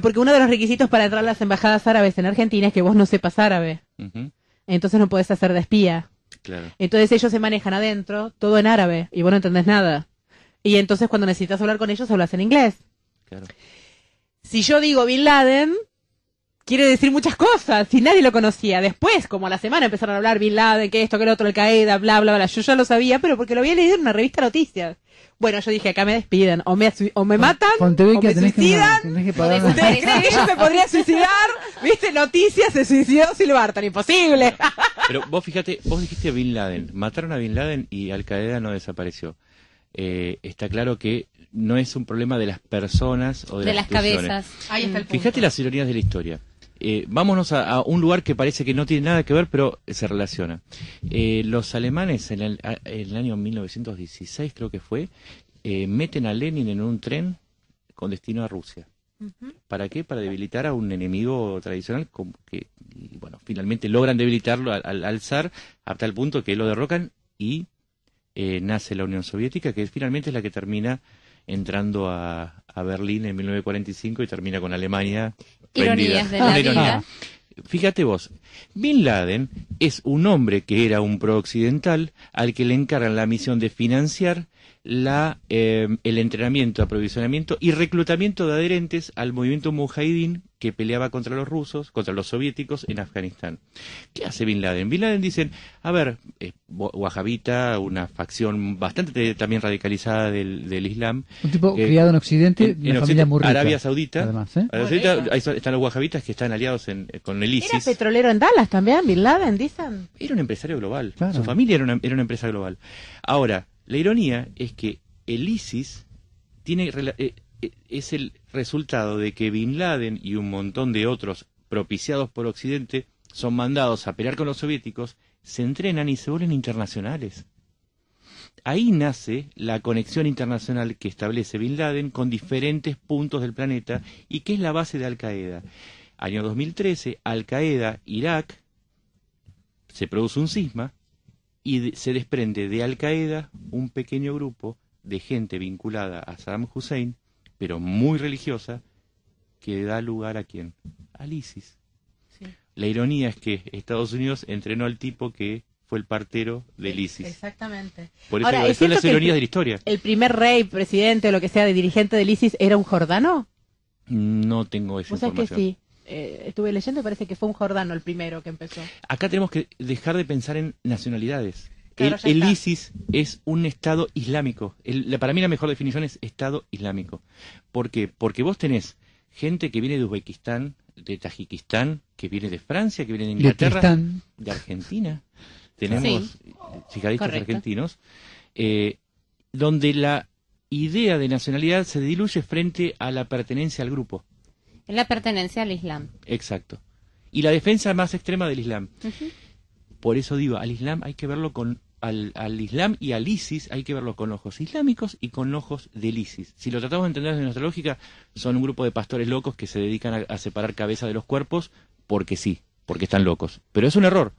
Porque uno de los requisitos para entrar a las embajadas árabes en Argentina es que vos no sepas árabe. Entonces no podés hacer de espía. Claro. Entonces ellos se manejan adentro, todo en árabe, y vos no entendés nada. Y entonces cuando necesitas hablar con ellos, hablas en inglés. Claro. Si yo digo Bin Laden, quiere decir muchas cosas, si nadie lo conocía. Después, como a la semana, empezaron a hablar Bin Laden, que esto, que lo otro, Al-Qaeda, bla, bla, bla. Yo ya lo sabía, pero porque lo había leído en una revista de noticias. Bueno, yo dije, acá me despiden, o me matan, o me suicidan. ¿Ustedes creen que yo me podría suicidar? ¿Viste? Noticias, se suicidó Silvia Barton, imposible. Pero vos fíjate, vos dijiste Bin Laden, mataron a Bin Laden y Al-Qaeda no desapareció. Está claro que no es un problema de las personas o de las cabezas. Ahí está el punto. Fíjate las ironías de la historia. Vámonos a un lugar que parece que no tiene nada que ver, pero se relaciona. Los alemanes en el año 1916, creo que fue, meten a Lenin en un tren con destino a Rusia. ¿Para qué? Para debilitar a un enemigo tradicional que, bueno, finalmente logran debilitarlo al zar a tal punto que lo derrocan y nace la Unión Soviética, que finalmente es la que termina entrando a Berlín en 1945 y termina con Alemania. Ironías de la vida. Fíjate vos, Bin Laden es un hombre que era un prooccidental al que le encargan la misión de financiar el entrenamiento, aprovisionamiento y reclutamiento de adherentes al movimiento mujahidín que peleaba contra los rusos, contra los soviéticos en Afganistán. ¿Qué hace Bin Laden? Bin Laden dicen, a ver, wahabita, una facción bastante también radicalizada del Islam. Un tipo criado en Occidente, en familia muy rica. Arabia Saudita. Además, ahí están los wahabitas que están aliados con el ISIS. Era petrolero en Dallas también, Bin Laden, dicen. Era un empresario global. Claro. Su familia era una empresa global. Ahora, la ironía es que el ISIS es el resultado de que Bin Laden y un montón de otros propiciados por Occidente son mandados a pelear con los soviéticos, se entrenan y se vuelven internacionales. Ahí nace la conexión internacional que establece Bin Laden con diferentes puntos del planeta y que es la base de Al-Qaeda. Año 2013, Al-Qaeda, Irak, se produce un cisma y se desprende de Al-Qaeda un pequeño grupo de gente vinculada a Saddam Hussein, pero muy religiosa, que da lugar a ¿quién? Al ISIS. Sí. La ironía es que Estados Unidos entrenó al tipo que fue el partero del ISIS. Exactamente. Por eso son las ironías de la historia. ¿El primer rey, presidente o lo que sea de dirigente del ISIS era un jordano? No tengo esa información. ¿Sabes que sí? Estuve leyendo y parece que fue un jordano el primero que empezó. Acá tenemos que dejar de pensar en nacionalidades. Claro, el ISIS es un Estado islámico. Para mí la mejor definición es Estado islámico. ¿Por qué? Porque vos tenés gente que viene de Uzbekistán, de Tayikistán, que viene de Francia, que viene de Inglaterra, de Argentina. Tenemos yihadistas argentinos, donde la idea de nacionalidad se diluye frente a la pertenencia al grupo. Es la pertenencia al Islam. Exacto. Y la defensa más extrema del Islam. Por eso digo, al Islam hay que verlo al Islam y al ISIS hay que verlo con ojos islámicos y con ojos del ISIS. Si lo tratamos de entender desde nuestra lógica, son un grupo de pastores locos que se dedican a separar cabeza de los cuerpos porque sí, porque están locos. Pero es un error,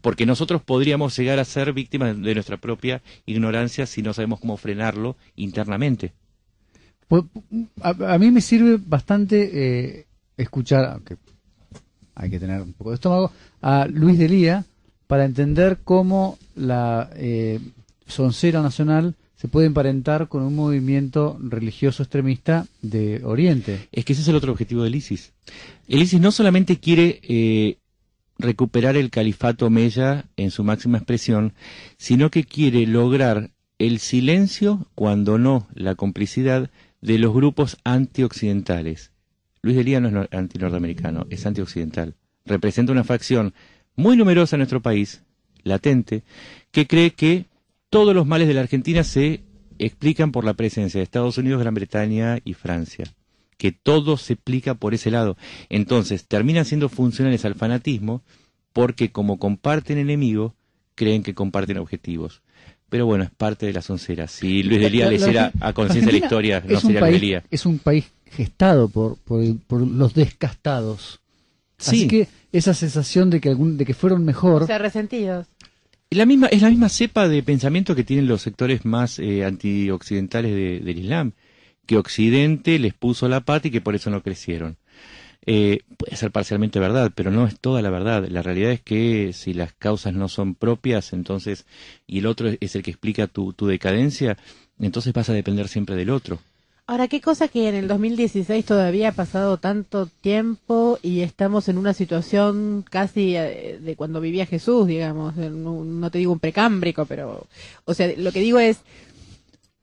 porque nosotros podríamos llegar a ser víctimas de nuestra propia ignorancia si no sabemos cómo frenarlo internamente. Pues, a mí me sirve bastante escuchar, aunque hay que tener un poco de estómago, a Luis Delía para entender cómo la soncera nacional se puede emparentar con un movimiento religioso extremista de Oriente. Es que ese es el otro objetivo del ISIS. El ISIS no solamente quiere recuperar el califato omeya en su máxima expresión, sino que quiere lograr el silencio, cuando no la complicidad, de los grupos antioccidentales. Luis Delía no es anti-norteamericano, es antioccidental. Representa una facción muy numerosa en nuestro país, latente, que cree que todos los males de la Argentina se explican por la presencia de Estados Unidos, Gran Bretaña y Francia. Que todo se explica por ese lado. Entonces, terminan siendo funcionales al fanatismo porque como comparten enemigos, creen que comparten objetivos. Pero bueno, es parte de la soncera. Si Luis Delía leyera a conciencia la historia, no sería Luis Delía. Es un país gestado por los descastados. Sí. Así que esa sensación de que fueron mejor... O sea, resentidos. Es la misma cepa de pensamiento que tienen los sectores más antioccidentales del Islam, que Occidente les puso la pata y que por eso no crecieron. Puede ser parcialmente verdad, pero no es toda la verdad. La realidad es que si las causas no son propias, entonces, y el otro es el que explica tu decadencia, entonces vas a depender siempre del otro. Ahora, qué cosa que en el 2016 todavía ha pasado tanto tiempo y estamos en una situación casi de cuando vivía Jesús, digamos, no te digo un precámbrico, pero, o sea, lo que digo es,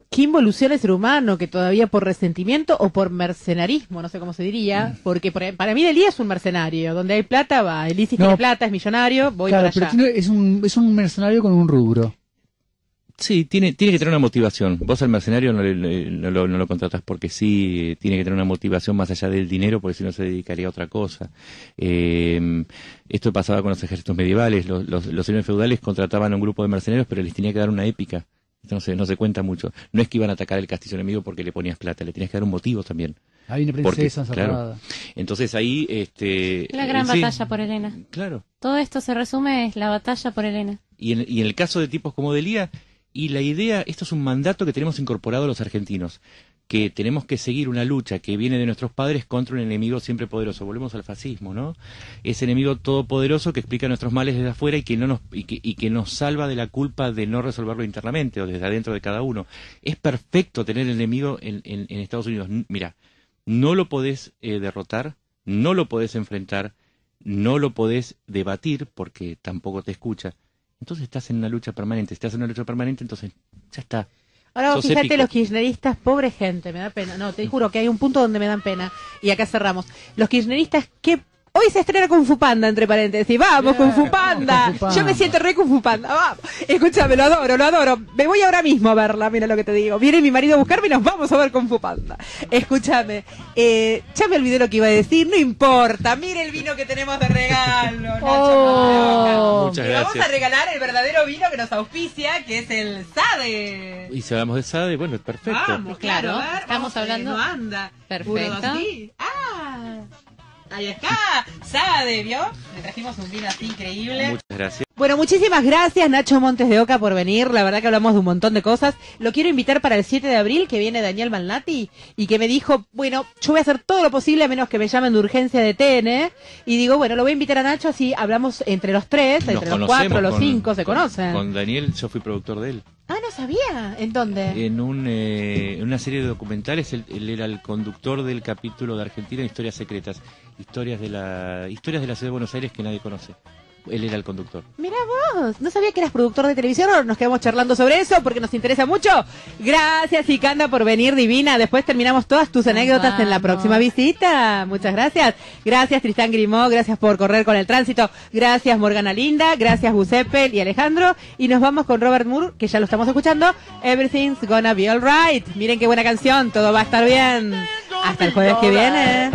¿qué involuciona el ser humano que todavía por resentimiento o por mercenarismo, no sé cómo se diría, porque para mí Delía es un mercenario, donde hay plata va, el ISIS tiene plata, es millonario, voy para allá. Pero es un mercenario con un rubro. Sí, tiene que tener una motivación. Vos al mercenario no lo contratás porque sí, tiene que tener una motivación más allá del dinero, porque si no se dedicaría a otra cosa. Esto pasaba con los ejércitos medievales. Los señores feudales contrataban a un grupo de mercenarios, pero les tenía que dar una épica. Esto no se cuenta mucho. No es que iban a atacar el castillo enemigo porque le ponías plata, le tenías que dar un motivo también. Hay una princesa encerrada. Claro. Entonces ahí... La gran batalla por Helena. Claro. Todo esto se resume es la batalla por Helena. Y en el caso de tipos como Delía, y la idea, esto es un mandato que tenemos incorporado los argentinos, que tenemos que seguir una lucha que viene de nuestros padres contra un enemigo siempre poderoso. Volvemos al fascismo, ¿no? Ese enemigo todopoderoso que explica nuestros males desde afuera y que nos salva de la culpa de no resolverlo internamente o desde adentro de cada uno. Es perfecto tener el enemigo en Estados Unidos. Mira, no lo podés derrotar, no lo podés enfrentar, no lo podés debatir porque tampoco te escucha. Entonces estás en una lucha permanente. Si estás en una lucha permanente, entonces ya está. Ahora vos fíjate, épico. los kirchneristas, pobre gente, me da pena. No, te juro que hay un punto donde me dan pena. Y acá cerramos. Los kirchneristas que... Hoy se estrena Kung Fu Panda, entre paréntesis. ¡Vamos, Kung Fu Panda! Yo me siento re Kung Fu Panda. ¡Vamos! Escúchame, lo adoro. Me voy ahora mismo a verla, mira lo que te digo. Viene mi marido a buscarme y nos vamos a ver Kung Fu Panda. Escúchame. Ya me olvidé lo que iba a decir, no importa. Mire el vino que tenemos de regalo, Nacho. Muchas Le gracias. vamos a regalar el verdadero vino que nos auspicia, que es el SADE. Y si hablamos de SADE, bueno, es perfecto. Vamos, claro. A ver, estamos hablando. No anda. Perfecto. Uno, sí. Ahí está, SADE, ¿vio? Le trajimos un vino así increíble. Muchas gracias. Bueno, muchísimas gracias Nacho Montes de Oca por venir, la verdad que hablamos de un montón de cosas. Lo quiero invitar para el 7 de abril, que viene Daniel Malnati, y que me dijo, bueno, yo voy a hacer todo lo posible a menos que me llamen de urgencia de TN, y digo, bueno, lo voy a invitar a Nacho, así hablamos entre los tres, entre los cuatro, los cinco, se conocen. Con Daniel, yo fui productor de él. Ah, no sabía, ¿en dónde? En una serie de documentales, él era el conductor del capítulo de Argentina Historias Secretas, historias de la ciudad de Buenos Aires que nadie conoce. Él era el conductor. Mirá vos, no sabía que eras productor de televisión, ahora nos quedamos charlando sobre eso porque nos interesa mucho. Gracias, Icanda, por venir, divina. Después terminamos todas tus anécdotas en la próxima visita. Muchas gracias. Gracias, Tristán Grimaud, gracias por correr con el tránsito. Gracias, Morgana Linda, gracias, Giuseppe y Alejandro. Y nos vamos con Robert Moore, que ya lo estamos escuchando. Everything's gonna be alright. Miren qué buena canción, todo va a estar bien. Hasta el jueves que viene.